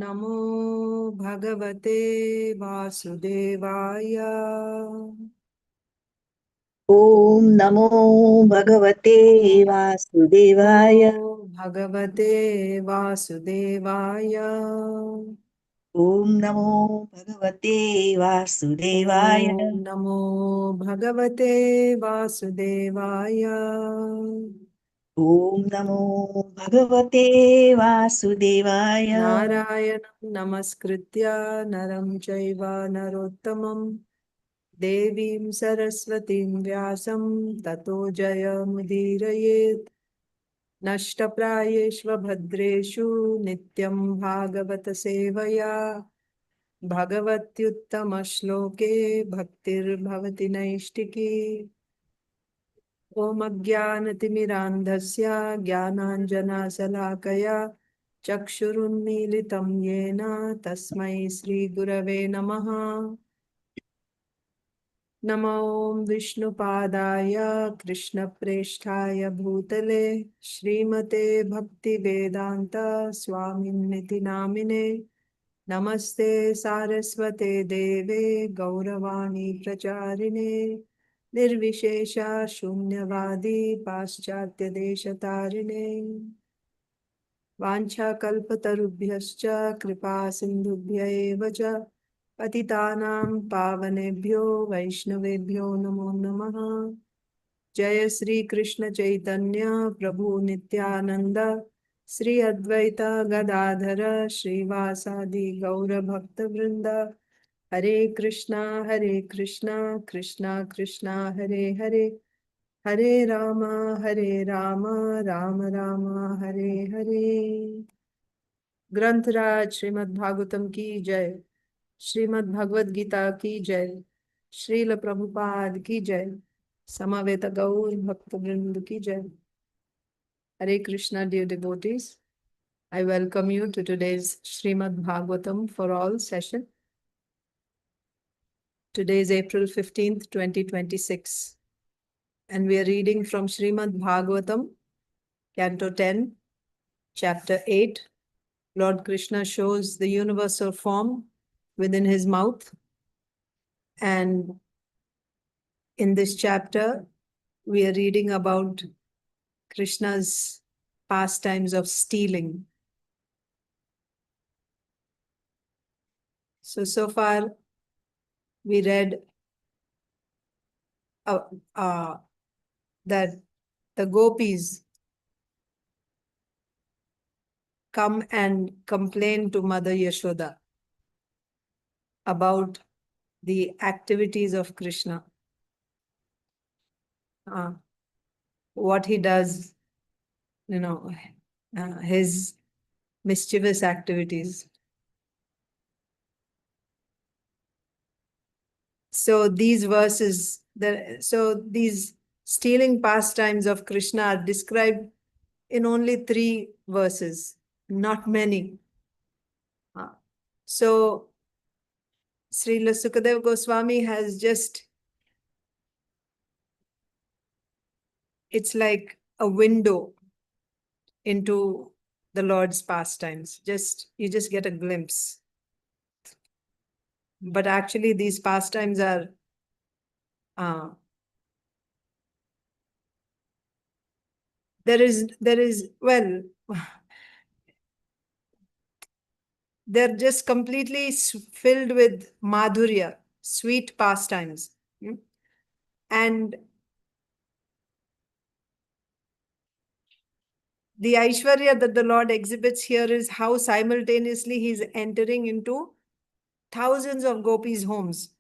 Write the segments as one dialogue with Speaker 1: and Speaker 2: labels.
Speaker 1: Namo Bhagavate Vasudevaya.
Speaker 2: Om Namo Bhagavate Vasudevaya.
Speaker 1: Namo Bhagavate Vasudevaya.
Speaker 2: Om Namo Bhagavate Vasudevaya.
Speaker 1: Om Namo Bhagavate Vasudevaya.
Speaker 2: Om Namo Bhagavate Vasudevaya.
Speaker 1: Narayanam Namaskritya Naram Chaiva Narottamam Devim Saraswatim Vyasam Tato Jayamudhirayet. Nashtaprayeshva bhadreshu nityam bhagavata sevaya bhagavatyuttama shloke bhaktir bhavati naishtiki. Om ajnanatirandhasya jnananjana salakaya chakshurunmilitam yena tasmai Sri Gurave Namaha. Namo Vishnupadaya Krishna Preshthaya Bhutale Srimate Bhakti Vedanta Swaminiti Namine Namaste Saraswate Deve Gauravani Pracharine Nirvishesha Shunyavadi Paschatya Deshatarine Vancha Kalpatarubhyascha Kripa Sindhubhya eva cha Patitanam Pavanebhyo Vaishnavebhyo Namo Namaha. Jaya Sri Krishna Chaitanya Prabhu Nityananda Sri Advaita Gadadhara Srivasadi Gaura Bhakta Vrinda. Hare Krishna Krishna Krishna Hare Hare Hare Rama Rama Rama Hare Hare. ग्रंथराज Shrimad Bhagavatam की जय, श्रीमद् भगवद गीता की जय, श्रील प्रभुपाद की जय, समवेत गौर भक्त वृंद की जय. Hare Krishna, dear devotees. I welcome you to today's Srimad Bhagavatam for all session. Today is April 15th, 2026. And we are reading from Srimad Bhagavatam, Canto 10, Chapter 8. Lord Krishna shows the universal form within his mouth. And in this chapter, we are reading about Krishna's pastimes of stealing. So far, we read that the gopis come and complain to Mother Yashoda about the activities of Krishna. What he does, his mischievous activities. So these verses, these stealing pastimes of Krishna are described in only 3 verses, not many. So Srila Sukadeva Goswami has just, it's like a window into the Lord's pastimes. You just get a glimpse. But actually these pastimes are there is well, they're just completely filled with madhurya, sweet pastimes. And the Aishwarya that the Lord exhibits here is how simultaneously he's entering into thousands of gopis' homes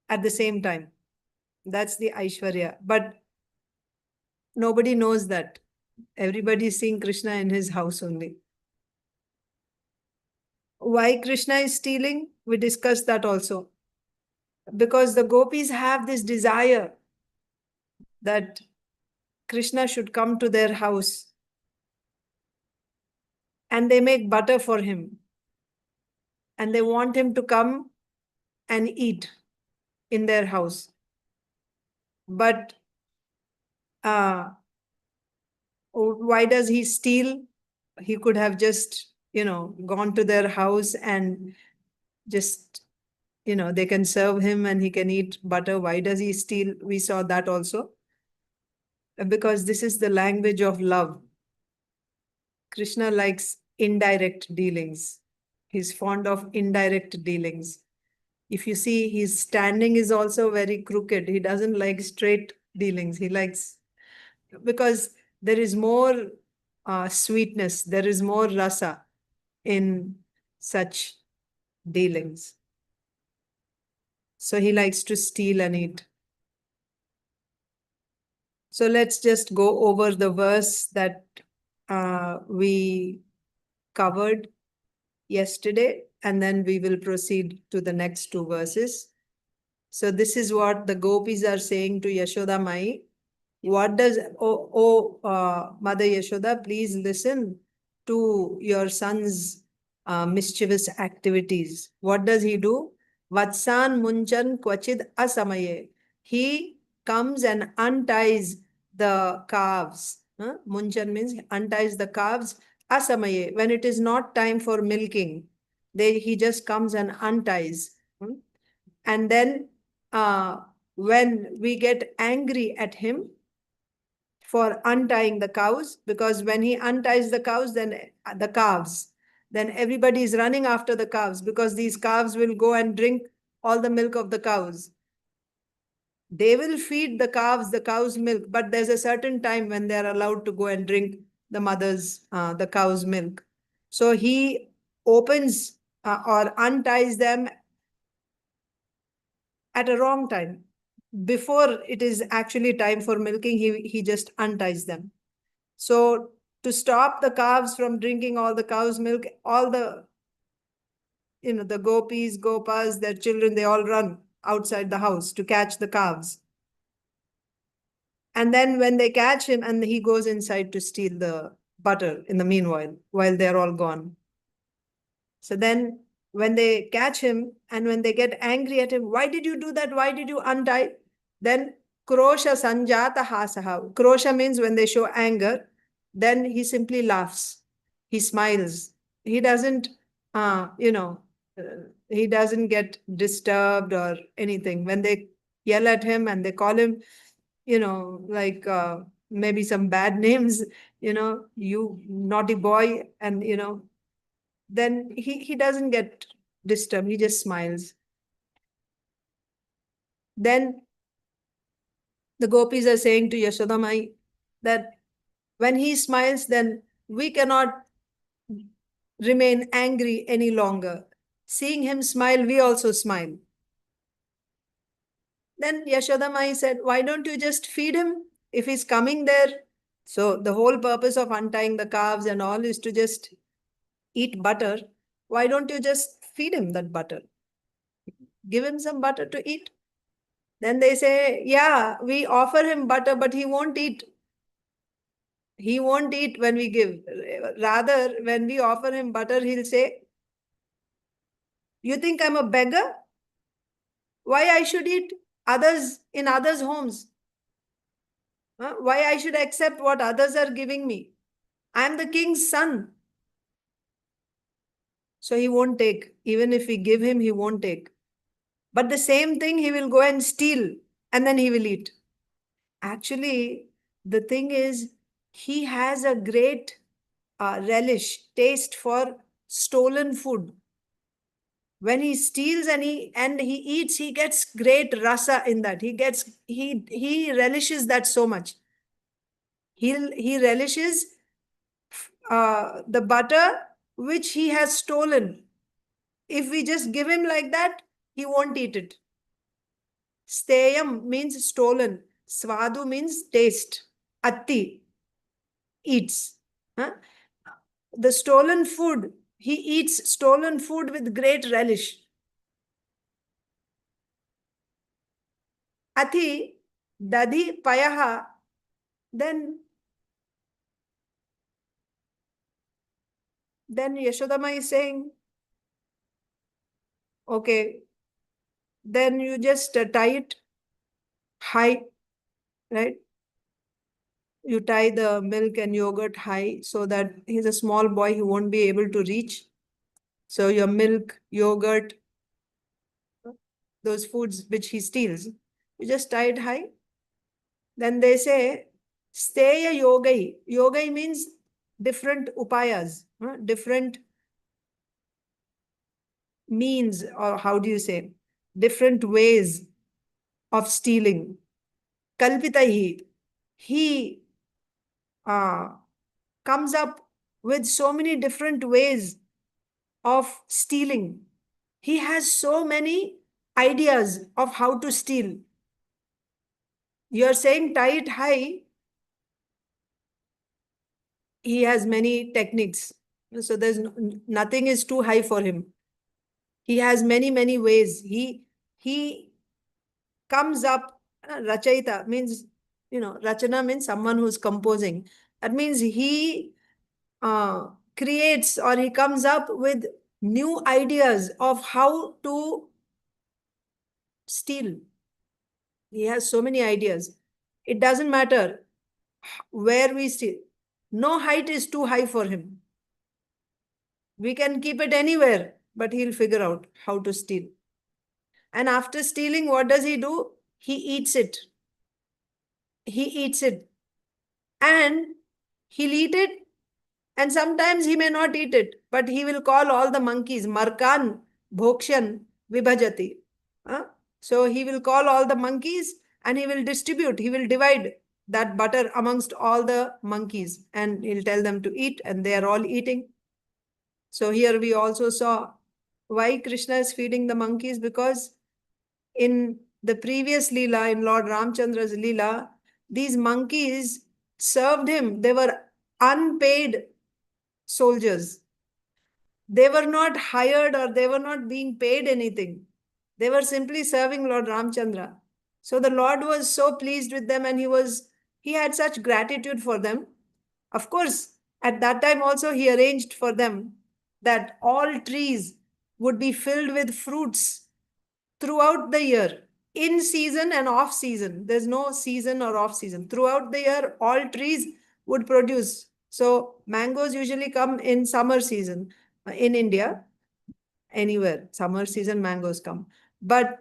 Speaker 1: at the same time. That's the Aishwarya. But nobody knows that. Everybody is seeing Krishna in his house only. Why Krishna is stealing? We discussed that also. Because the gopis have this desire that Krishna should come to their house. And they make butter for him. And they want him to come and eat in their house. But why does he steal? He could have just, gone to their house and just, they can serve him and he can eat butter. Why does he steal? We saw that also. Because this is the language of love. Krishna likes indirect dealings. He's fond of indirect dealings. If you see, his standing is also very crooked. He doesn't like straight dealings. He likes, because there is more sweetness, there is more rasa in such dealings. So he likes to steal and eat. So let's just go over the verse that we covered yesterday, and then we will proceed to the next two verses. So this is what the gopis are saying to Yashoda Mai. What does, Mother Yashoda, please listen to your son's mischievous activities. What does he do? Vatsan munchan kvachid asamaye. He comes and unties the calves. Munchan means unties the calves asamaye, when it is not time for milking. He just comes and unties. And then when we get angry at him for untying the cows, because when he unties the cows, then the calves, then everybody is running after the calves, because these calves will go and drink all the milk of the cows. They will feed the cow's milk, but there's a certain time when they're allowed to go and drink the cow's milk. So he opens or unties them at a wrong time. Before it is actually time for milking, he just unties them. So to stop the calves from drinking all the cow's milk, all the gopis, gopas, their children, they all run outside the house to catch the calves. And then when they catch him, and he goes inside to steal the butter in the meanwhile, while they're all gone. So then when they catch him and when they get angry at him, why did you do that? Why did you untie? Then Kṛṣṇa sanjata hasaha. Kṛṣṇa means when they show anger, then he simply laughs. He smiles. He doesn't, he doesn't get disturbed or anything. When they yell at him and they call him, like maybe some bad names, you naughty boy, and, then he doesn't get disturbed. He just smiles. Then the gopis are saying to Yashoda Mai that when he smiles, then we cannot remain angry any longer. Seeing him smile, we also smile. Then Yashoda Mai said, why don't you just feed him if he's coming there? So the whole purpose of untying the calves and all is to just eat butter. Why don't you just feed him that butter? Give him some butter to eat. Then they say, yeah, we offer him butter, but he won't eat. He won't eat when we give. Rather, when we offer him butter, he'll say, you think I'm a beggar? Why I should eat in others' homes? Why I should accept what others are giving me? I'm the king's son. So he won't take. Even if we give him, he won't take. But the same thing, he will go and steal, and then he will eat. Actually, the thing is, he has a great relish, taste for stolen food. When he steals and he eats, he gets great rasa in that. He relishes that so much. He relishes the butter which he has stolen. If we just give him like that, he won't eat it. Steyam means stolen. Svādu means taste. Atti, eats. The stolen food, he eats stolen food with great relish. Ati, dadi payaha, then Yashodama is saying, okay, then you just tie it high, right? you tie the milk and yogurt high so that he's a small boy, he won't be able to reach. So your milk, yogurt, those foods which he steals, you just tie it high. Then they say, steya-yogai. Yogai means different upayas, different means, or how do you say, different ways of stealing. Kalpitahi. He comes up with so many different ways of stealing. He has so many ideas of how to steal. You're saying tie it high. He has many techniques. So there's nothing is too high for him. He has many, many ways. He comes up, racayata means, rachana means someone who's composing. That means he creates, or he comes up with new ideas of how to steal. He has so many ideas. It doesn't matter where we steal. No height is too high for him. We can keep it anywhere, but he'll figure out how to steal. And after stealing, what does he do? He eats it. He eats it. And he'll eat it. And sometimes he may not eat it, but he will call all the monkeys, Markan, Bhokshan, Vibhajati. So he will call all the monkeys and he will distribute, he will divide that butter amongst all the monkeys and he'll tell them to eat, and they are all eating. So here we also saw why Kṛṣṇa is feeding the monkeys, because in the previous Leela, in Lord Ramchandra's Leela, these monkeys served him. They were unpaid soldiers. They were not hired, or they were not being paid anything. They were simply serving Lord Ramchandra. So the Lord was so pleased with them, and he had such gratitude for them. Of course, at that time also he arranged for them that all trees would be filled with fruits throughout the year, in season and off season. There's no season or off season. Throughout the year, all trees would produce. So mangoes usually come in summer season in India. Anywhere, summer season mangoes come. But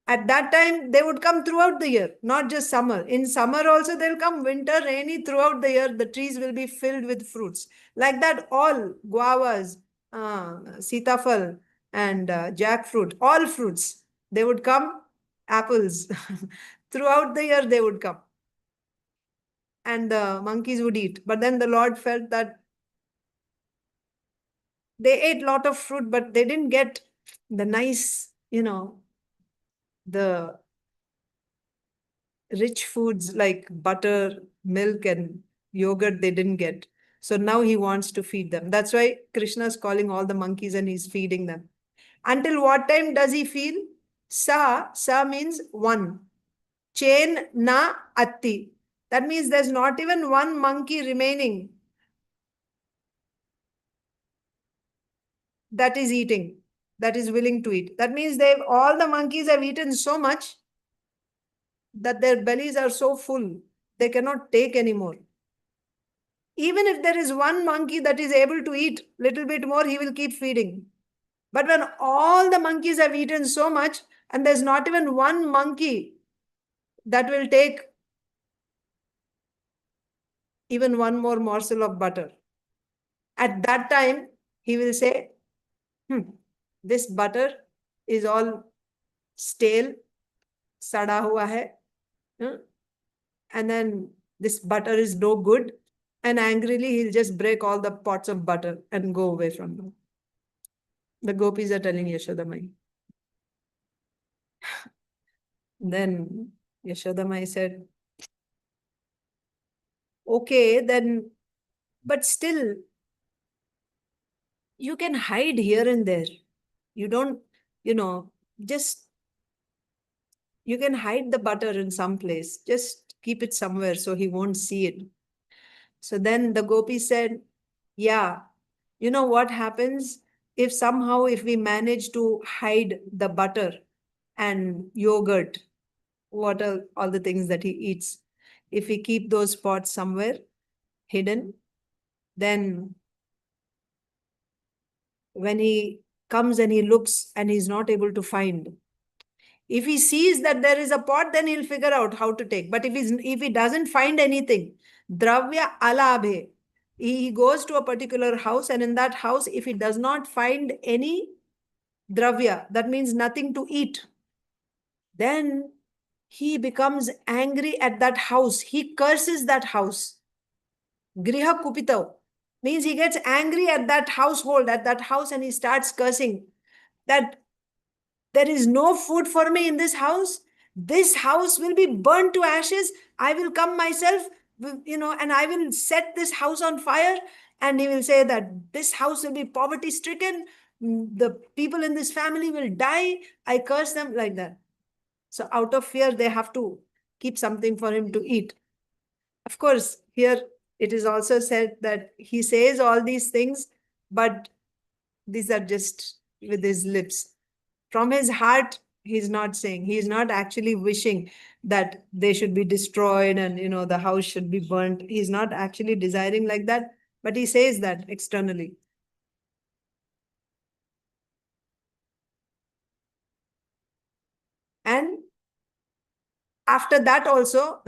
Speaker 1: at that time, they would come throughout the year, not just summer. In summer also, they'll come, winter, rainy, throughout the year, the trees will be filled with fruits. Like that, all guavas, sitafal, and jackfruit, all fruits, they would come, apples. Throughout the year, they would come. And the monkeys would eat. But then the Lord felt that they ate a lot of fruit, but they didn't get the nice, the rich foods like butter, milk, and yogurt, they didn't get. So now he wants to feed them. That's why Kṛṣṇa is calling all the monkeys and he's feeding them. Until what time does he feed? Sa means one. Chain na atti. That means there's not even one monkey remaining that is eating, that is willing to eat. That means all the monkeys have eaten so much that their bellies are so full, they cannot take anymore. Even if there is one monkey that is able to eat a little bit more, he will keep feeding. But when all the monkeys have eaten so much and there's not even one monkey that will take even one more morsel of butter, at that time, he will say, this butter is all stale, sada hua hai, and then this butter is no good, and angrily he'll just break all the pots of butter and go away from them. The gopis are telling Yashoda-mai. Then Yashoda-mai said, okay, then, but still, you can hide here and there. You don't, just, you can hide the butter in some place. Just keep it somewhere so he won't see it. So then the gopi said, yeah, you know what happens if somehow if we manage to hide the butter and yogurt, what are all the things that he eats? if we keep those pots somewhere hidden, then when he comes and he looks and he's not able to find, if he sees that there is a pot, then he'll figure out how to take. But if he doesn't find anything, dravya alabhe, he goes to a particular house, and in that house, if he does not find any dravya, that means nothing to eat, then he becomes angry at that house. He curses that house. Gṛha-kṛtyeṣu means he gets angry at that household, at that house, and he starts cursing that there is no food for me in this house. This house will be burnt to ashes. I will come myself, and I will set this house on fire. And he will say that this house will be poverty stricken. The people in this family will die. I curse them, like that. So out of fear, they have to keep something for him to eat. Of course, here it is also said that he says all these things, but these are just with his lips. From his heart, he's not saying, he's not actually wishing that they should be destroyed and, the house should be burnt. He's not actually desiring like that, but he says that externally. And after that also,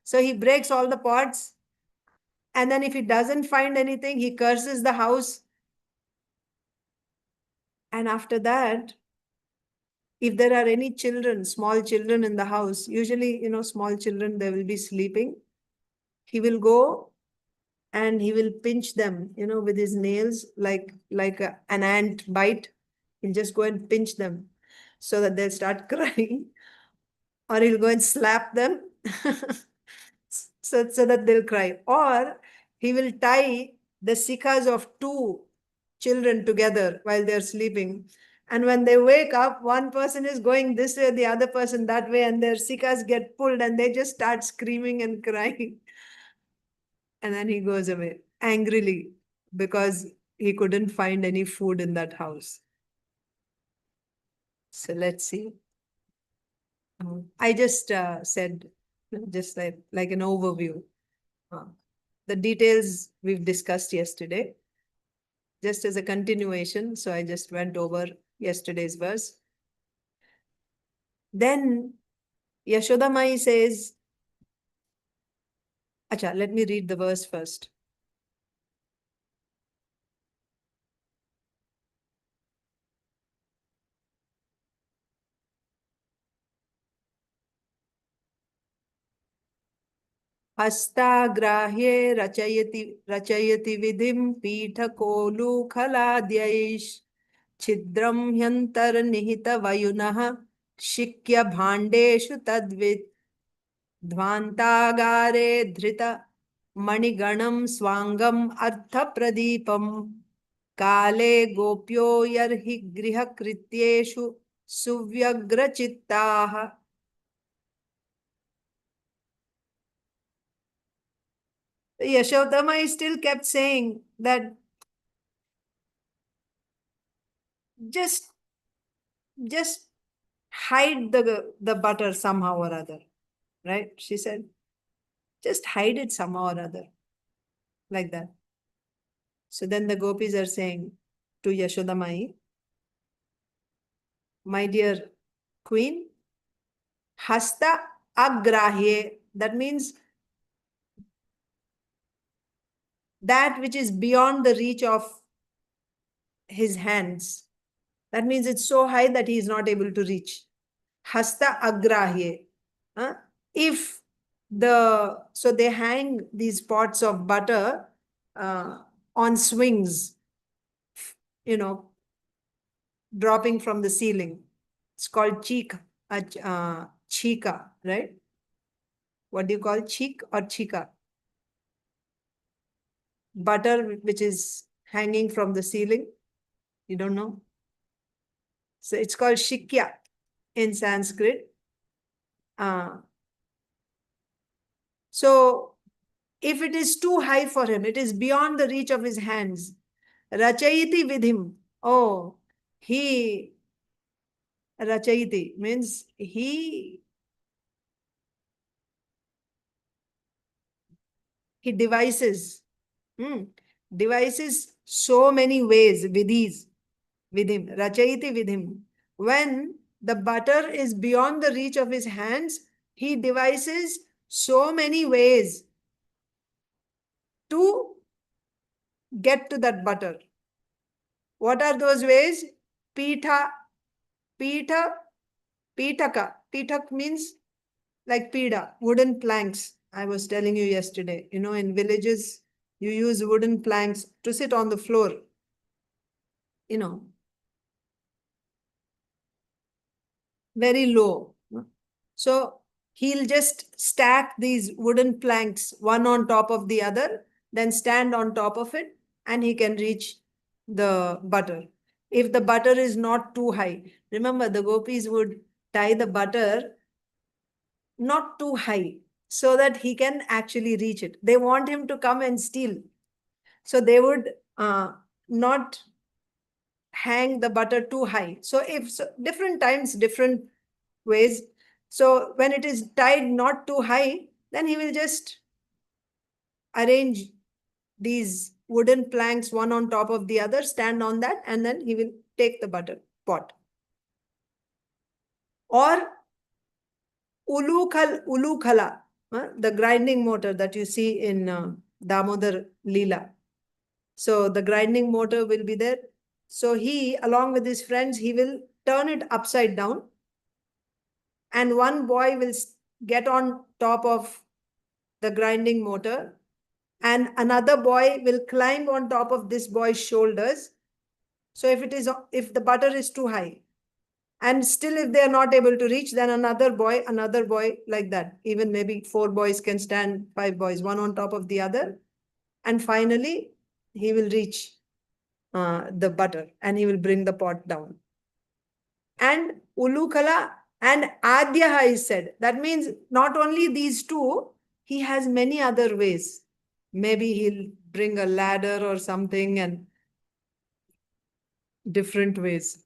Speaker 1: so he breaks all the pots. And then if he doesn't find anything, he curses the house. And after that, if there are any children, small children in the house, usually, small children, they will be sleeping. He will go and he will pinch them, with his nails, like an ant bite. He'll just go and pinch them so that they'll start crying. Or he'll go and slap them so that they'll cry. Or he will tie the sikhas of two children together while they're sleeping. And when they wake up, one person is going this way, the other person that way, and their sikhas get pulled and they just start screaming and crying. And then he goes away angrily because he couldn't find any food in that house. So let's see. I just said, just like an overview. The details we've discussed yesterday, just as a continuation. So I just went over yesterday's verse. Then Yashoda Mai says, Acha, let me read the verse first. hastāgrāhye racayati vidhiṁ pīṭhakolūkhalādyaiś chidraṁ antar-nihita-vayunaḥ śikya-bhāṇḍeṣu tad-vit dhvāntāgāre dhṛta-maṇi-gaṇaṁ svāṅgam artha-pradīpaṁ kāle gopyo yarhi gṛha-kṛtyeṣu suvyagra-cittāḥ. Yashoda still kept saying that just hide the butter somehow or other, right? She said, just hide it somehow or other, like that. So then the gopis are saying to Yashoda Mai, my dear queen, hastāgrāhye, that means that which is beyond the reach of his hands. That means it's so high that he is not able to reach. Hastāgrāhye. If so they hang these pots of butter on swings, dropping from the ceiling. It's called chika, right? What do you call cheek or chika? Butter which is hanging from the ceiling. You don't know? So it's called shikya in Sanskrit. So if it is too high for him, it is beyond the reach of his hands. Racayati vidhiṁ. Oh, racayati means he he devises so many ways, vidhiṁ, racayati vidhiṁ. When the butter is beyond the reach of his hands, he devises so many ways to get to that butter. What are those ways? Pīṭhaka. Pīṭhak means like pīṭha, wooden planks. I was telling you yesterday, in villages, you use wooden planks to sit on the floor. Very low. So he'll just stack these wooden planks one on top of the other, then stand on top of it, and he can reach the butter. If the butter is not too high, remember the gopis would tie the butter not too high so that he can actually reach it. They want him to come and steal. So they would not hang the butter too high. So different times, different ways. So when it is tied not too high, then he will just arrange these wooden planks one on top of the other, stand on that, and then he will take the butter pot. Or ulukhala, the grinding mortar that you see in Damodar Leela. So the grinding mortar will be there. So he, along with his friends, he will turn it upside down. And one boy will get on top of the grinding mortar. And another boy will climb on top of this boy's shoulders. So if the butter is too high, and still if they are not able to reach, then another boy, like that. Even maybe 4 boys can stand, 5 boys, one on top of the other. And finally, he will reach the butter and he will bring the pot down. And ulukhala and adhyaha is said. That means not only these two, he has many other ways. Maybe he'll bring a ladder or something, and different ways.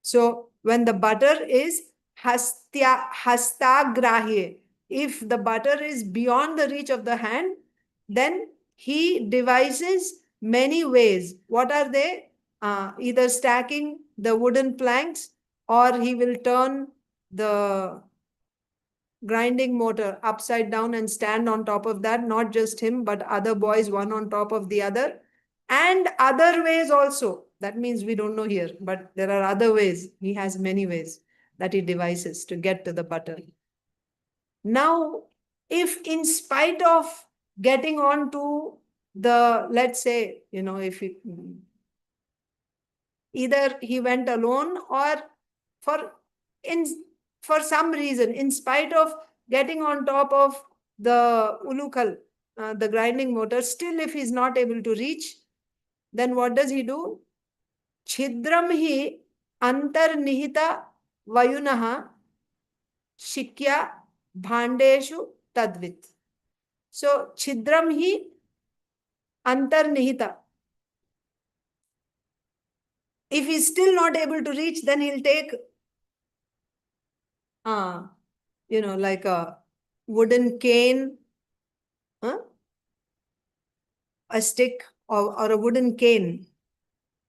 Speaker 1: So when the butter is hastāgrāhye, if the butter is beyond the reach of the hand, then he devises many ways. What are they? Either stacking the wooden planks, or he will turn the grinding mortar upside down and stand on top of that. Not just him, but other boys, one on top of the other. And other ways also. That means we don't know here, but there are other ways. He has many ways that he devises to get to the butter. Now, if in spite of getting on to the, let's say, if either he went alone, or for some reason, in spite of getting on top of the ulukal, the grinding mortar, still if he's not able to reach, then what does he do? Chidraṁ hi antar-nihita-vayunaḥ śikya-bhāṇḍeṣu tad-vit. So chidraṁ hi antar-nihita. If he's still not able to reach, then he'll take like a wooden cane, a stick or a wooden cane.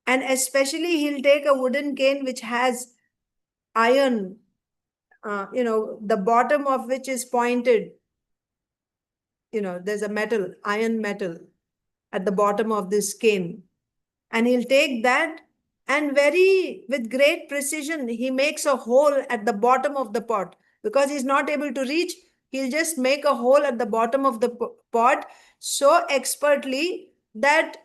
Speaker 1: And especially he'll take a wooden cane which has iron, the bottom of which is pointed. There's a metal, iron metal at the bottom of this cane. And he'll take that, and with great precision, he makes a hole at the bottom of the pot. Because he's not able to reach, he'll just make a hole at the bottom of the pot so expertly that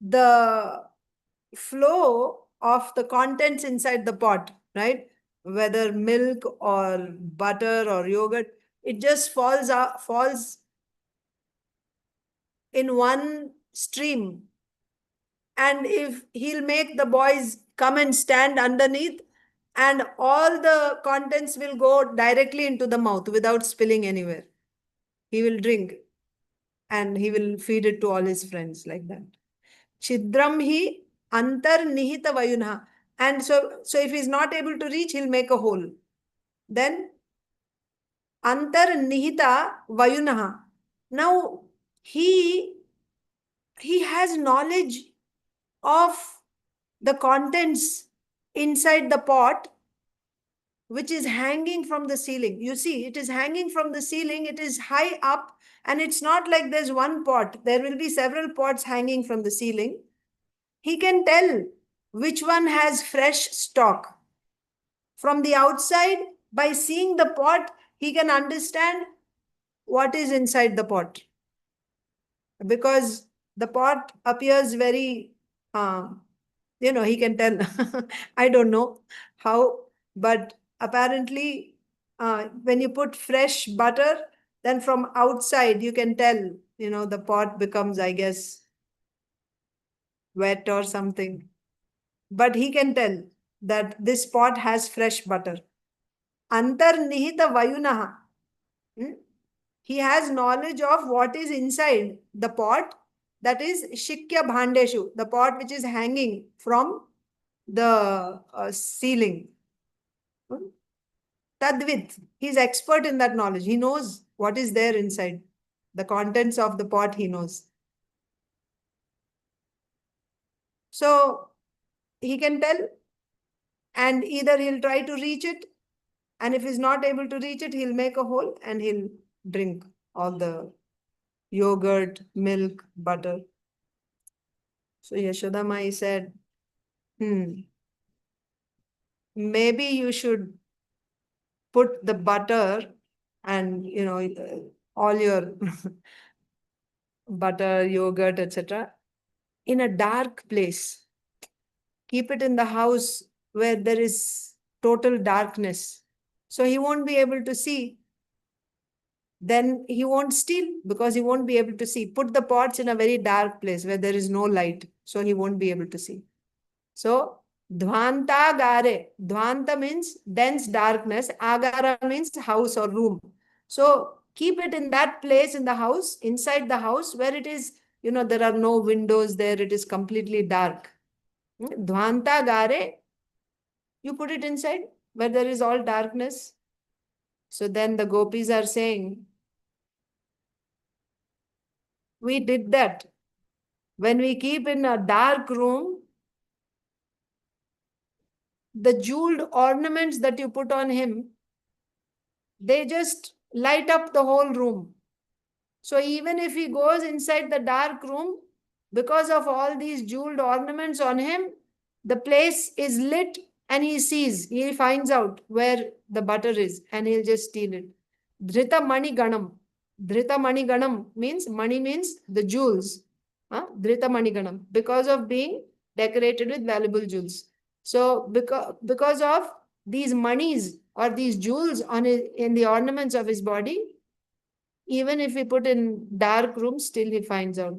Speaker 1: the flow of the contents inside the pot, right? Whether milk or butter or yogurt, it just falls in one stream. And if he'll make the boys come and stand underneath, and all the contents will go directly into the mouth without spilling anywhere. He will drink and he will feed it to all his friends like that. Chidraṁ hi antar-nihita-vayunaḥ. And so if he's not able to reach, he'll make a hole. Then antar-nihita-vayunaḥ. Now, he has knowledge of the contents inside the pot, which is hanging from the ceiling. You see, it is hanging from the ceiling. It is high up, and it's not like there's one pot. There will be several pots hanging from the ceiling. He can tell which one has fresh stock. From the outside, by seeing the pot, he can understand what is inside the pot. Because the pot appears very, he can tell. I don't know how, but apparently, when you put fresh butter, then from outside you can tell, the pot becomes, I guess, wet or something. But he can tell that this pot has fresh butter. Antar-nihita-vayunaḥ. He has knowledge of what is inside the pot, that is śikya-bhāṇḍeṣu, the pot which is hanging from the ceiling. Tad-vit, he is expert in that knowledge. He knows what is there inside. The contents of the pot he knows. So he can tell, and either he'll try to reach it, and if he's not able to reach it, he'll make a hole and he'll drink all the yogurt, milk, butter. So Yashoda Mai said, maybe you should put the butter and, all your butter, yogurt, etc. in a dark place. Keep it in the house where there is total darkness. So he won't be able to see. Then he won't steal because he won't be able to see. Put the pots in a very dark place where there is no light. So he won't be able to see. So dhvāntāgāre. Dhvanta means dense darkness. Agara means house or room. So keep it in that place in the house, inside the house where it is, there are no windows there. It is completely dark. Dhvāntāgāre. You put it inside where there is all darkness. So then the gopis are saying, we did that. When we keep in a dark room, the jeweled ornaments that you put on him, they just light up the whole room. So even if he goes inside the dark room, because of all these jeweled ornaments on him, the place is lit and he sees, he finds out where the butter is and he'll just steal it. dhṛta-maṇi-gaṇaṁ. dhṛta-maṇi-gaṇaṁ means, money means the jewels. dhṛta-maṇi-gaṇaṁ, because of being decorated with valuable jewels. So because of these monies or these jewels in the ornaments of his body, even if we put in dark rooms, still he finds out.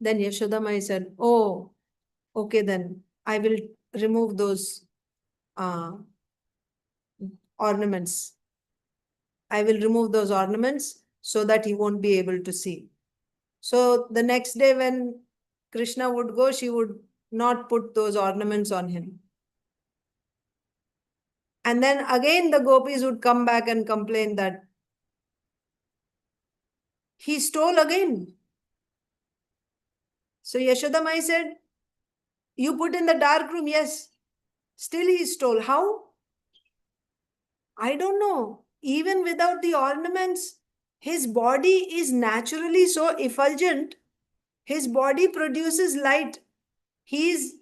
Speaker 1: Then Yashoda Mai said, oh, okay, then I will remove those ornaments. I will remove those ornaments so that he won't be able to see. So the next day when Kṛṣṇa would go, she would not put those ornaments on him. And then again the gopis would come back and complain that he stole again. So Yashoda Mai said, you put in the dark room, yes. Still he stole. How? I don't know. Even without the ornaments, his body is naturally so effulgent. His body produces light. He is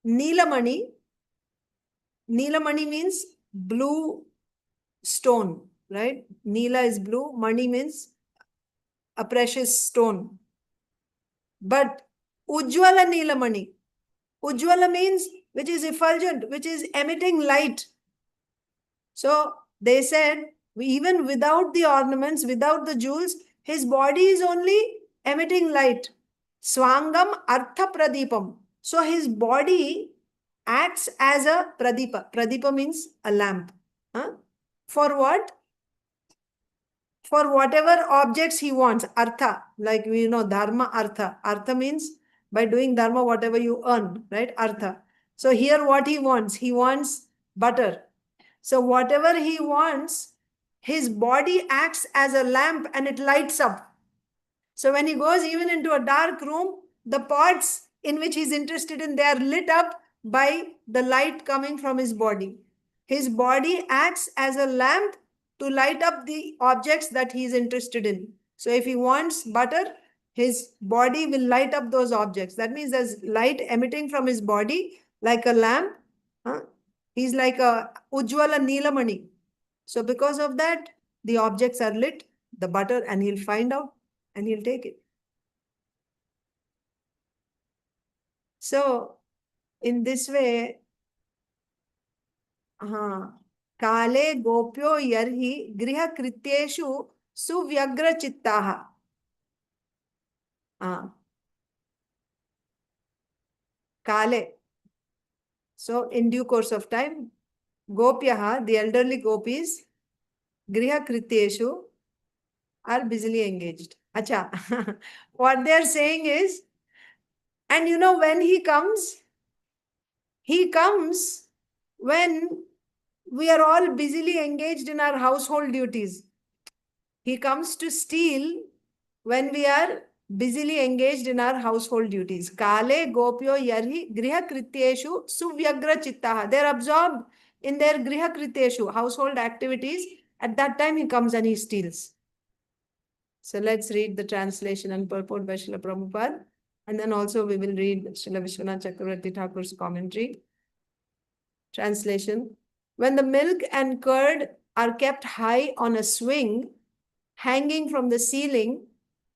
Speaker 1: Nilamani. Nilamani means blue stone, right? Nila is blue. Mani means a precious stone. But Ujjwala Nilamani. Ujjwala means which is effulgent, which is emitting light. So they said, even without the ornaments, without the jewels, his body is only emitting light. Svāṅgam artha-pradīpaṁ. So his body acts as a pradīpa. Pradīpa means a lamp. For what? For whatever objects he wants. Artha, like we know, dharma, artha. Artha means by doing dharma, whatever you earn, right? Artha. So here what he wants butter. So whatever he wants, his body acts as a lamp and it lights up. So when he goes even into a dark room, the pots in which he's interested in, they are lit up by the light coming from his body. His body acts as a lamp to light up the objects that he is interested in. So if he wants butter, his body will light up those objects. That means there's light emitting from his body like a lamp. He's like a Ujjwala Neelamani. So because of that, the objects are lit, the butter, and he'll find out and he'll take it. So in this way, kāle gopyo yarhi gṛha-kṛtyeṣu suvyagra-cittāḥ. Kāle. So in due course of time, gopyaha, the elderly gopis, gṛha-kṛtyeṣu, are busily engaged. Acha. What they are saying is, and you know when he comes when we are all busily engaged in our household duties. He comes to steal when we are busily engaged in our household duties. Kāle gopyo yarhi gṛha-kṛtyeṣu suvyagra-cittāḥ. They are absorbed in their gṛha-kṛtyeṣu, household activities. At that time he comes and he steals. So let's read the translation and purport by Srila Prabhupada. And then also we will read Srila Vishwanath Chakravarti Thakur's commentary. Translation. When the milk and curd are kept high on a swing, hanging from the ceiling,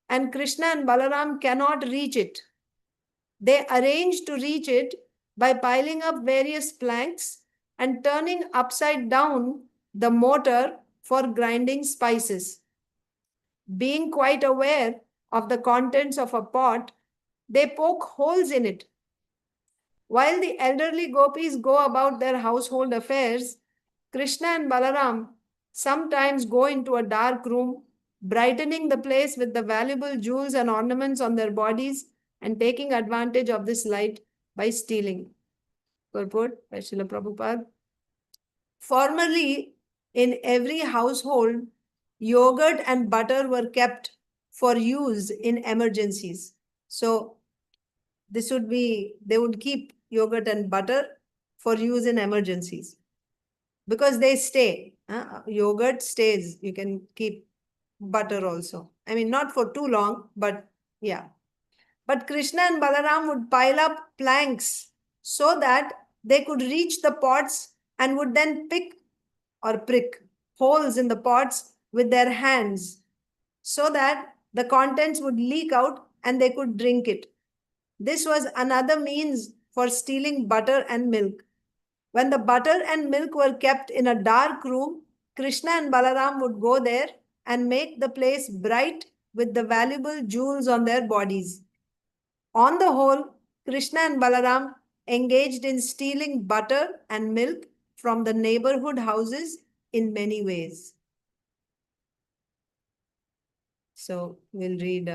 Speaker 1: and Kṛṣṇa and Balarāma cannot reach it, they arrange to reach it by piling up various planks and turning upside down the mortar for grinding spices. Being quite aware of the contents of a pot, they poke holes in it. While the elderly gopis go about their household affairs, Kṛṣṇa and Balarāma sometimes go into a dark room, brightening the place with the valuable jewels and ornaments on their bodies and taking advantage of this light by stealing. Purport by Srila Prabhupada. Formerly, in every household, yogurt and butter were kept for use in emergencies. So this would be, they would keep yogurt and butter for use in emergencies because they stay. Yogurt stays. You can keep butter also. I mean, not for too long, but yeah. But Kṛṣṇa and Balarāma would pile up planks so that they could reach the pots and would then pick or prick holes in the pots with their hands so that the contents would leak out and they could drink it. This was another means for stealing butter and milk. When the butter and milk were kept in a dark room, Kṛṣṇa and Balarāma would go there and make the place bright with the valuable jewels on their bodies. On the whole, Kṛṣṇa and Balarāma engaged in stealing butter and milk from the neighborhood houses in many ways. So we'll read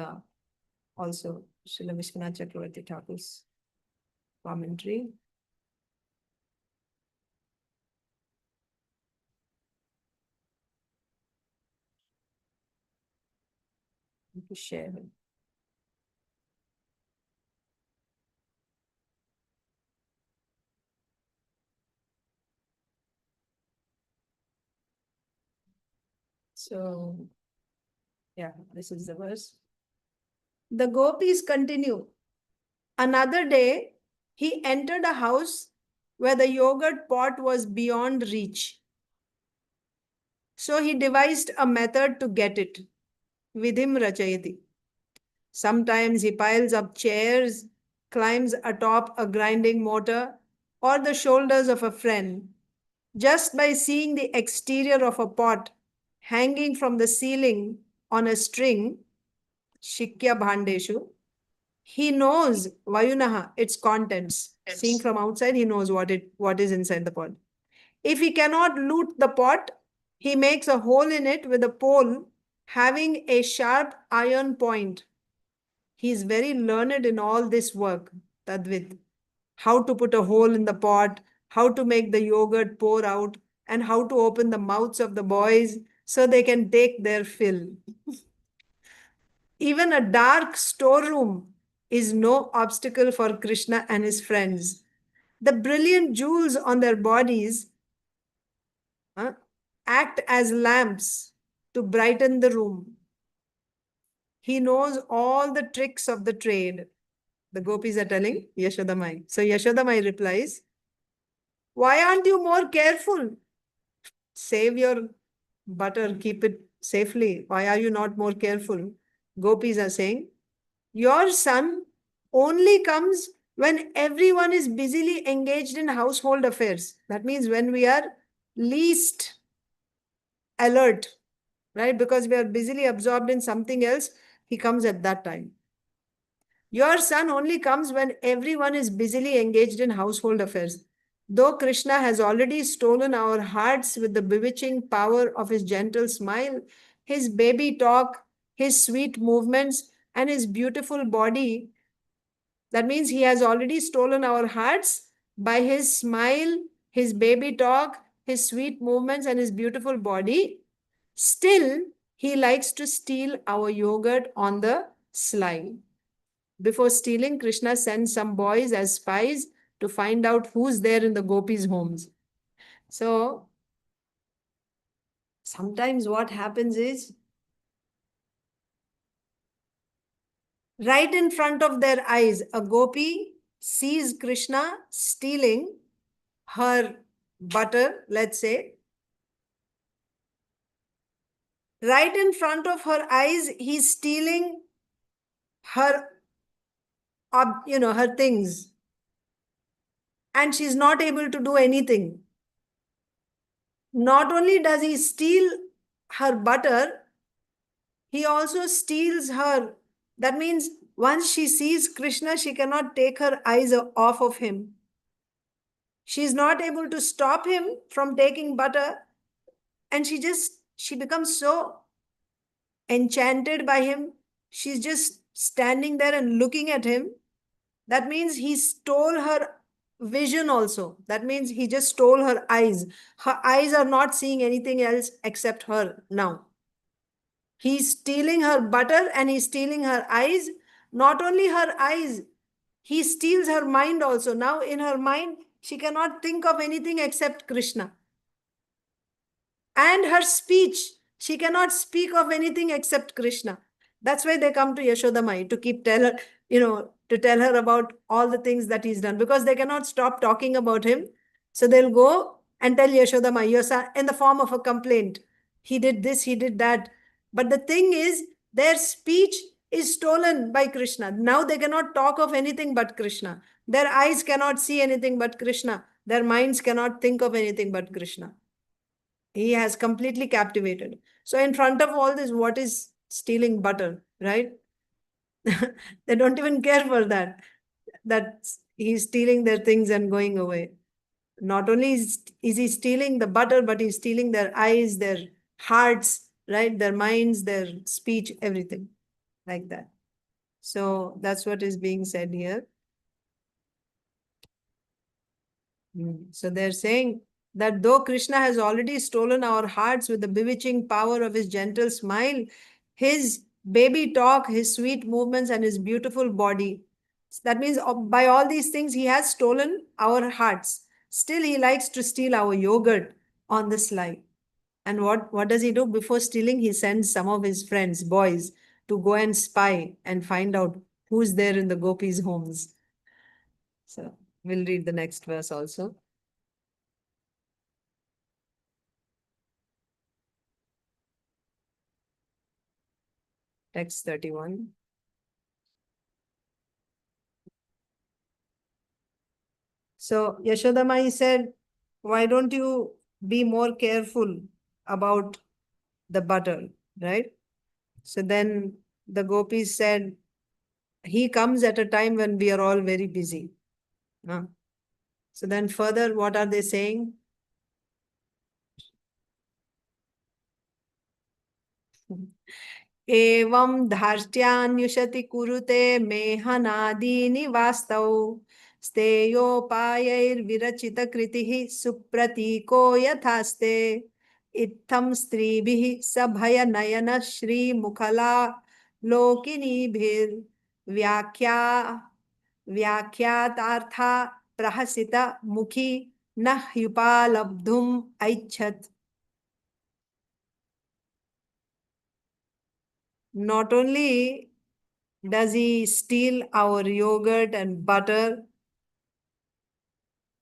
Speaker 1: also Srila Vishwanath Chakravarti Thakur's commentary. To share it. So, yeah, this is the verse. The gopis continue. Another day, he entered a house where the yogurt pot was beyond reach. So he devised a method to get it. Vidhiṁ racayati. Sometimes he piles up chairs, climbs atop a grinding mortar or the shoulders of a friend. Just by seeing the exterior of a pot hanging from the ceiling on a string, śikya-bhāṇḍeṣu, he knows vayunaḥ, its contents. Yes. Seeing from outside, he knows what is inside the pot. If he cannot loot the pot, he makes a hole in it with a pole having a sharp iron point. He is very learned in all this work, tad-vit. How to put a hole in the pot, how to make the yogurt pour out, and how to open the mouths of the boys so they can take their fill. Even a dark storeroom is no obstacle for Kṛṣṇa and his friends. The brilliant jewels on their bodies act as lamps to brighten the room. He knows all the tricks of the trade. The gopis are telling Yashodamai. So Yashodamai replies, why aren't you more careful? Save your butter, keep it safely. Why are you not more careful? Gopis are saying, your son only comes when everyone is busily engaged in household affairs. That means when we are least alert, right? Because we are busily absorbed in something else, he comes at that time. Your son only comes when everyone is busily engaged in household affairs. Though Kṛṣṇa has already stolen our hearts with the bewitching power of his gentle smile, his baby talk, his sweet movements, and his beautiful body, that means he has already stolen our hearts by his smile, his baby talk, his sweet movements, and his beautiful body. Still, he likes to steal our yogurt on the sly. Before stealing, Kṛṣṇa sends some boys as spies to find out who's there in the gopis' homes. So, sometimes what happens is, right in front of their eyes, a gopi sees Kṛṣṇa stealing her butter, let's say. Right in front of her eyes, he's stealing her, her things. And she's not able to do anything. Not only does he steal her butter, he also steals her. That means once she sees Kṛṣṇa, she cannot take her eyes off of him. She's not able to stop him from taking butter. And she becomes so enchanted by him. She's just standing there and looking at him. That means he stole her vision also. That means he just stole her eyes. Her eyes are not seeing anything else except her now. He's stealing her butter and he's stealing her eyes. Not only her eyes, he steals her mind also. Now in her mind, she cannot think of anything except Kṛṣṇa. And her speech, she cannot speak of anything except Kṛṣṇa. That's why they come to Yashodamai to keep to tell her about all the things that he's done, because they cannot stop talking about him. So they'll go and tell Yashodamai, your son, in the form of a complaint. He did this, he did that. But the thing is, their speech is stolen by Kṛṣṇa. Now they cannot talk of anything but Kṛṣṇa. Their eyes cannot see anything but Kṛṣṇa. Their minds cannot think of anything but Kṛṣṇa. He has completely captivated. So in front of all this, what is stealing butter, right? They don't even care for that. That he's stealing their things and going away. Not only is he stealing the butter, but he's stealing their eyes, their hearts, right? Their minds, their speech, everything like that. So that's what is being said here. So they're saying that though Kṛṣṇa has already stolen our hearts with the bewitching power of his gentle smile, his baby talk, his sweet movements, and his beautiful body, that means by all these things, he has stolen our hearts. Still, he likes to steal our yogurt on the sly. And what does he do? Before stealing, he sends some of his friends, boys, to go and spy and find out who's there in the gopis' homes. So we'll read the next verse also. Text 31. So Yashodamai said, why don't you be more careful about the butter, right? So then the gopis said, he comes at a time when we are all very busy. So then further, what are they saying? evaṁ dhārṣṭyāny uśati kurute mehanādīni vāstau steyopāyair viracita-kṛtiḥ supratīko yathaste Itham stribhi sabhaya nayana shri mukhala lokini bhir vyakyat artha prahasita mukhi nah yupalabdhum aichat. Not only does he steal our yogurt and butter,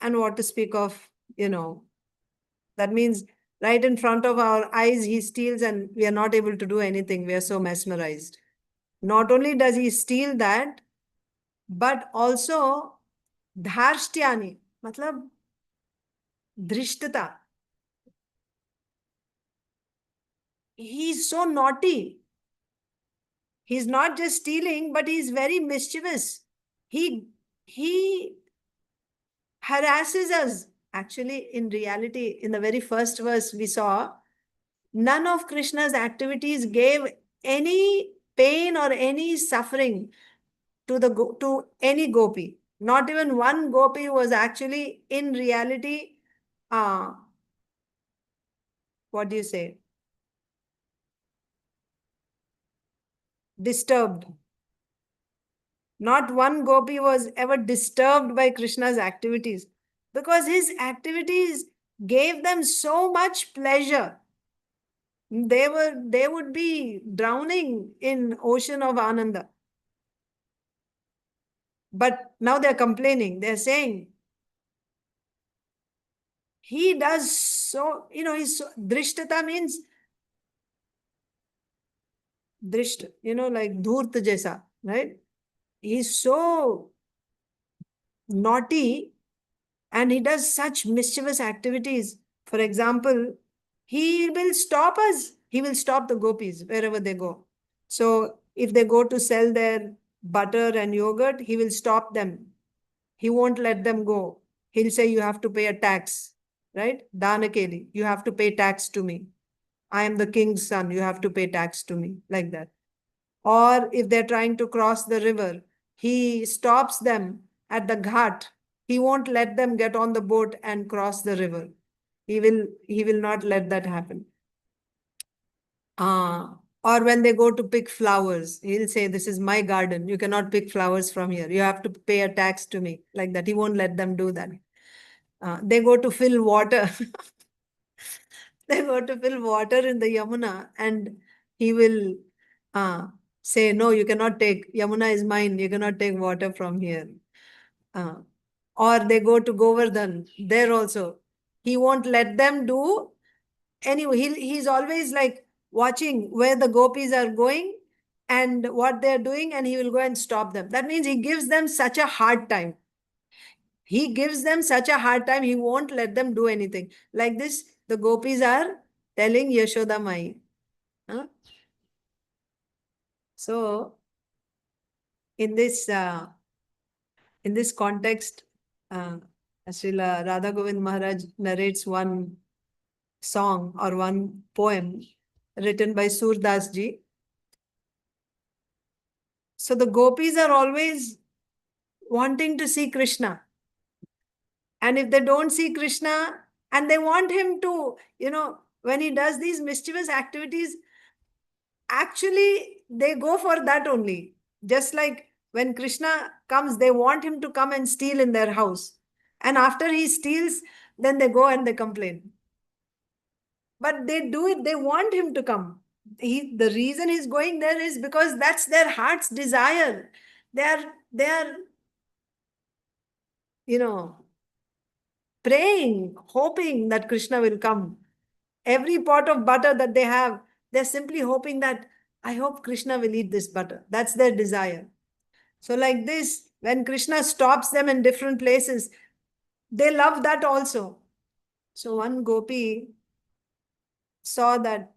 Speaker 1: and what to speak of, that means right in front of our eyes, he steals and we are not able to do anything. We are so mesmerized. Not only does he steal that, but also dhārṣṭyāny, matlab drishtata. He's so naughty. He's not just stealing, but he's very mischievous. He harasses us. Actually, in reality, in the very first verse we saw, none of Krishna's activities gave any pain or any suffering to any gopi. Not even one gopi was actually in reality, what do you say? Disturbed. Not one gopi was ever disturbed by Krishna's activities, because his activities gave them so much pleasure. They would be drowning in ocean of Ananda. But now they're complaining. They're saying, he does so, he's so, drishtata means drisht, like dhūrta jaisa, right? He's so naughty and he does such mischievous activities. For example, he will stop us. He will stop the gopis wherever they go. So if they go to sell their butter and yogurt, he will stop them. He won't let them go. He'll say, you have to pay a tax, right? Danakeli, you have to pay tax to me. I am the king's son. You have to pay tax to me, like that. Or if they're trying to cross the river, he stops them at the ghat. He won't let them get on the boat and cross the river. He will not let that happen. Or when they go to pick flowers, he'll say, this is my garden. You cannot pick flowers from here. You have to pay a tax to me, like that. He won't let them do that. They go to fill water. They go to fill water in the Yamuna, and he will say, no, you cannot take, Yamuna is mine. You cannot take water from here. Or they go to Govardhan, there also. He won't let them do. Anyway, he's always like watching where the gopis are going and what they're doing, and he will go and stop them. That means he gives them such a hard time. He gives them such a hard time, he won't let them do anything. Like this, the gopis are telling Yashoda Mai. So, in this context, Srila Radha Govind Maharaj narrates one song or one poem written by Surdas ji. So the gopis are always wanting to see Krishna. And if they don't see Krishna and they want him to, when he does these mischievous activities, actually they go for that only. Just like when Krishna comes, they want him to come and steal in their house. And after he steals, then they go and they complain. But they do it, they want him to come. The reason he's going there is because that's their heart's desire. They are praying, hoping that Krishna will come. Every pot of butter that they have, they're simply hoping that, I hope Krishna will eat this butter. That's their desire. So like this, when Krishna stops them in different places, they love that also. So one gopi saw that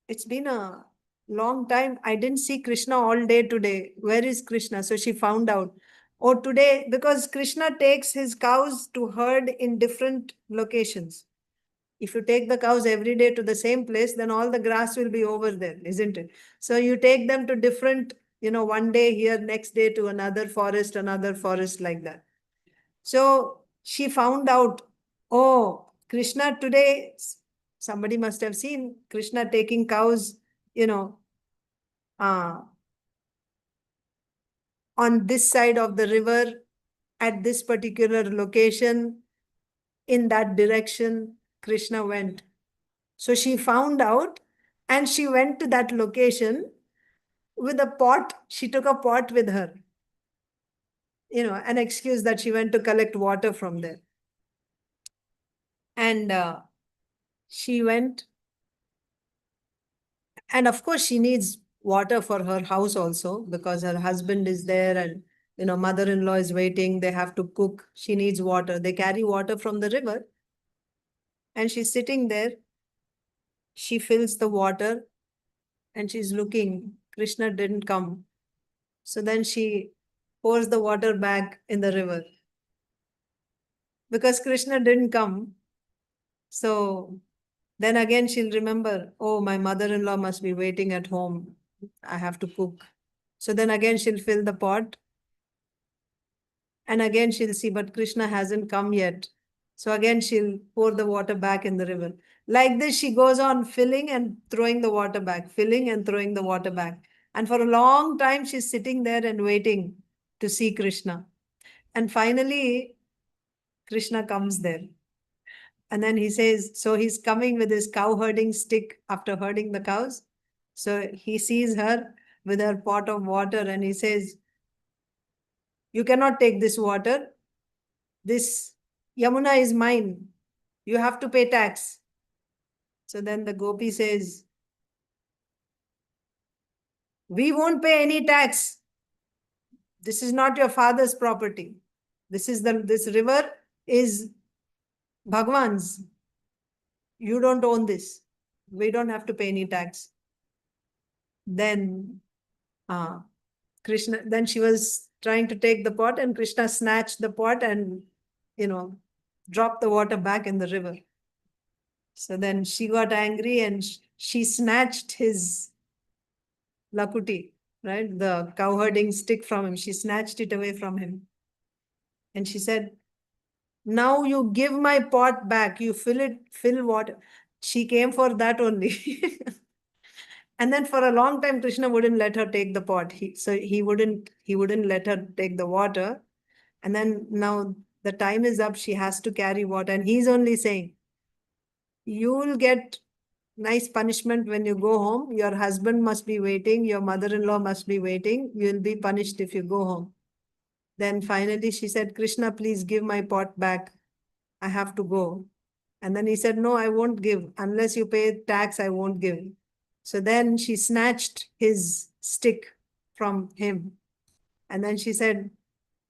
Speaker 1: it's been a long time. I didn't see Krishna all day today. Where is Krishna? So she found out. Oh, today, because Krishna takes his cows to herd in different locations. If you take the cows every day to the same place, then all the grass will be over there, isn't it? So you take them to different, one day here, next day to another forest, like that. So she found out, oh, Krishna today somebody must have seen Kṛṣṇa taking cows, on this side of the river at this particular location, in that direction Kṛṣṇa went. So she found out and she went to that location with a pot. She took a pot with her, an excuse that she went to collect water from there. And she went, and of course she needs water for her house also, because her husband is there and mother-in-law is waiting, they have to cook, she needs water. They carry water from the river and she's sitting there. She fills the water and she's looking, Kṛṣṇa didn't come. So then she pours the water back in the river because Kṛṣṇa didn't come. So then again she'll remember, oh, my mother-in-law must be waiting at home, I have to cook. So then again she'll fill the pot and again she'll see, but Kṛṣṇa hasn't come yet. So again she'll pour the water back in the river. Like this she goes on filling and throwing the water back, filling and throwing the water back. And for a long time she's sitting there and waiting to see Kṛṣṇa. And finally Kṛṣṇa comes there. And then he says, so he's coming with his cow herding stick after herding the cows. So he sees her with her pot of water and he says, you cannot take this water. This Yamuna is mine. You have to pay tax. So then the gopi says, we won't pay any tax. This is not your father's property. This river is Bhagwan's. You don't own this. We don't have to pay any tax. Then Kṛṣṇa, then she was trying to take the pot and Kṛṣṇa snatched the pot and, dropped the water back in the river. So then she got angry and she snatched his lakuti, right? The cow herding stick from him. She snatched it away from him. And she said, now you give my pot back. You fill water. She came for that only. And then for a long time, Kṛṣṇa wouldn't let her take the pot. He wouldn't let her take the water. And then now the time is up. She has to carry water. And he's only saying, you will get nice punishment when you go home. Your husband must be waiting. Your mother-in-law must be waiting. You will be punished if you go home. Then finally she said, Kṛṣṇa, please give my pot back. I have to go. And then he said, no, I won't give. Unless you pay tax, I won't give. So then she snatched his stick from him. And then she said,